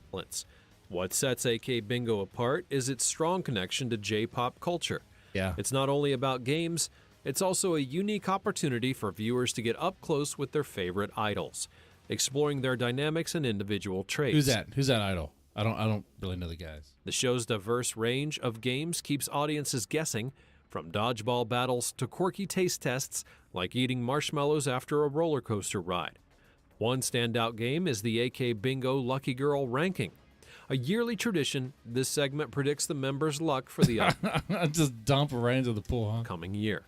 What sets AK Bingo apart is its strong connection to J-pop culture. Yeah. It's not only about games, it's also a unique opportunity for viewers to get up close with their favorite idols, exploring their dynamics and individual traits. Who's that idol? I don't really know the guys. The show's diverse range of games keeps audiences guessing, from dodgeball battles to quirky taste tests like eating marshmallows after a roller coaster ride. One standout game is the AK Bingo Lucky Girl ranking. A yearly tradition, this segment predicts the members' luck for the just dump it right into the pool, huh? Coming year.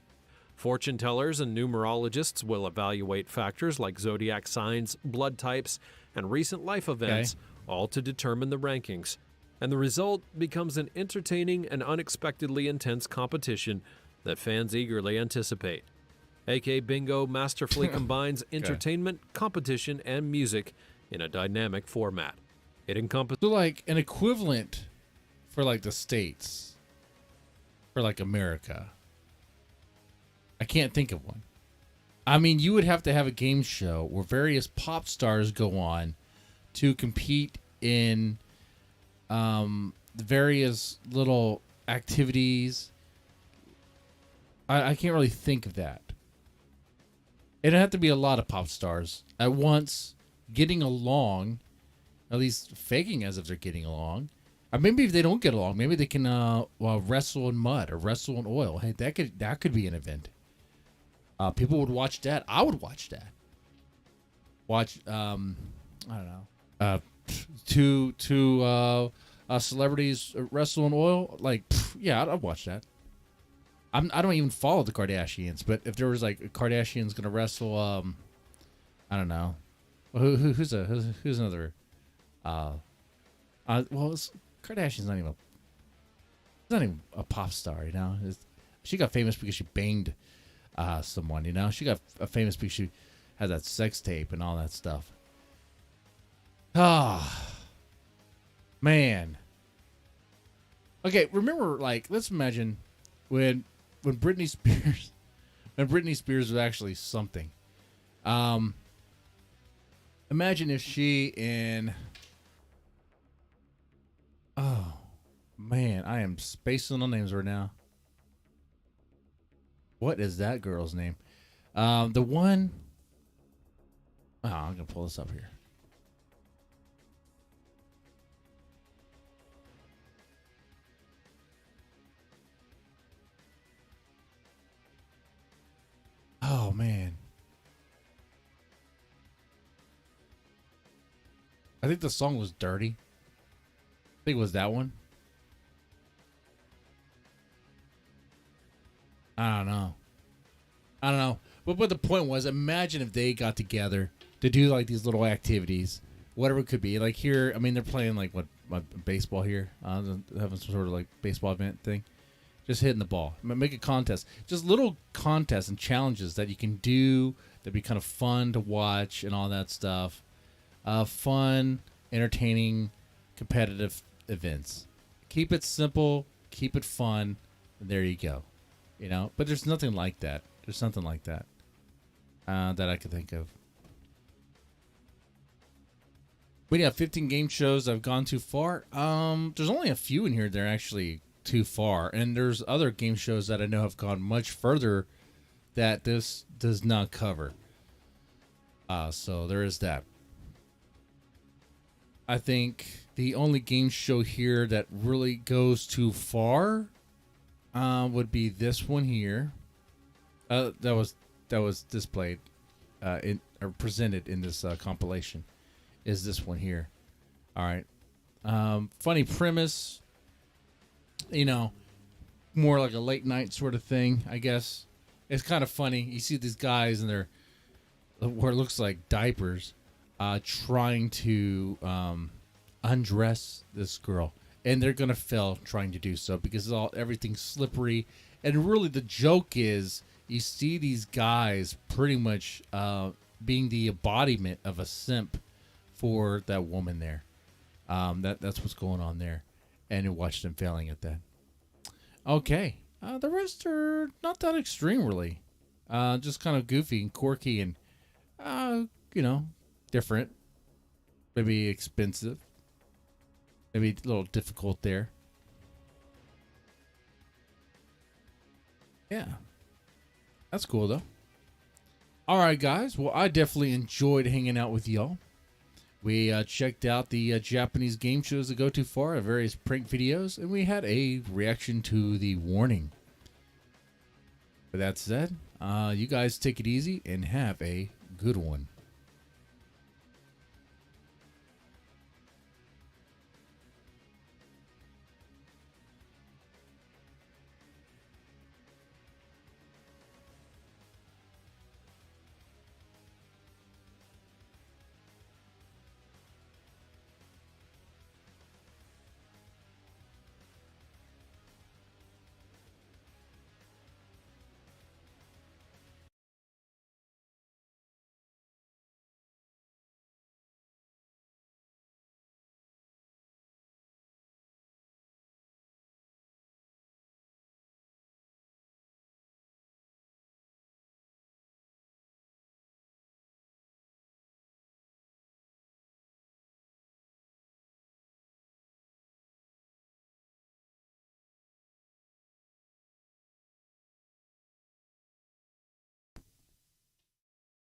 Fortune tellers and numerologists will evaluate factors like zodiac signs, blood types, and recent life events, all to determine the rankings. And the result becomes an entertaining and unexpectedly intense competition that fans eagerly anticipate. AK Bingo masterfully combines entertainment, competition, and music in a dynamic format. It encompasses like an equivalent for like the States, for like America. I can't think of one. I mean, you would have to have a game show where various pop stars go on to compete in the various little activities. I can't really think of that. It'd have to be a lot of pop stars at once getting along At least faking as if they're getting along. Or maybe if they don't get along, maybe they can wrestle in mud or wrestle in oil. Hey, that could be an event. People would watch that. I would watch that. Watch I don't know. Two celebrities wrestle in oil. Like, yeah, I'd watch that. I don't even follow the Kardashians, but if there was like Kardashians gonna wrestle, I don't know. Who's another? Well, Kardashian's not even a pop star, you know. She got famous because she banged someone, you know. She got famous because she had that sex tape and all that stuff. Ah, man. Okay, remember, like, let's imagine when Britney Spears was actually something. Imagine if she oh man, I am spacing on names right now. What is that girl's name? The one. Oh, I'm gonna pull this up here. Oh man. I think the song was Dirty. I think it was that one. I don't know. But the point was, imagine if they got together to do like these little activities, whatever it could be. Like here, I mean, they're playing like what baseball here, having some sort of like baseball event thing. Just hitting the ball. Make a contest. Just little contests and challenges that you can do that'd be kind of fun to watch and all that stuff. Fun, entertaining, competitive events. Keep it simple. Keep it fun. And there you go. You know, but there's nothing like that. There's something like that that I could think of. We have 15 game shows I've gone too far. There's only a few in here that are actually too far, and there's other game shows that I know have gone much further that this does not cover. So there is that. I think the only game show here that really goes too far would be this one here. That was displayed or presented in this compilation. Is this one here? All right. Funny premise. You know, more like a late night sort of thing, I guess. It's kind of funny. You see these guys in their what looks like diapers, trying to undress this girl, and they're gonna fail trying to do so because everything's slippery. And really, the joke is you see these guys pretty much being the embodiment of a simp for that woman there. That's what's going on there. And you watch them failing at that. Okay. The rest are not that extreme, really. Just kind of goofy and quirky and, different. Maybe expensive. Maybe a little difficult there. Yeah. That's cool, though. All right, guys. Well, I definitely enjoyed hanging out with y'all. We checked out the Japanese game shows that go too far, various prank videos, and we had a reaction to The Warning. With that said, you guys take it easy and have a good one.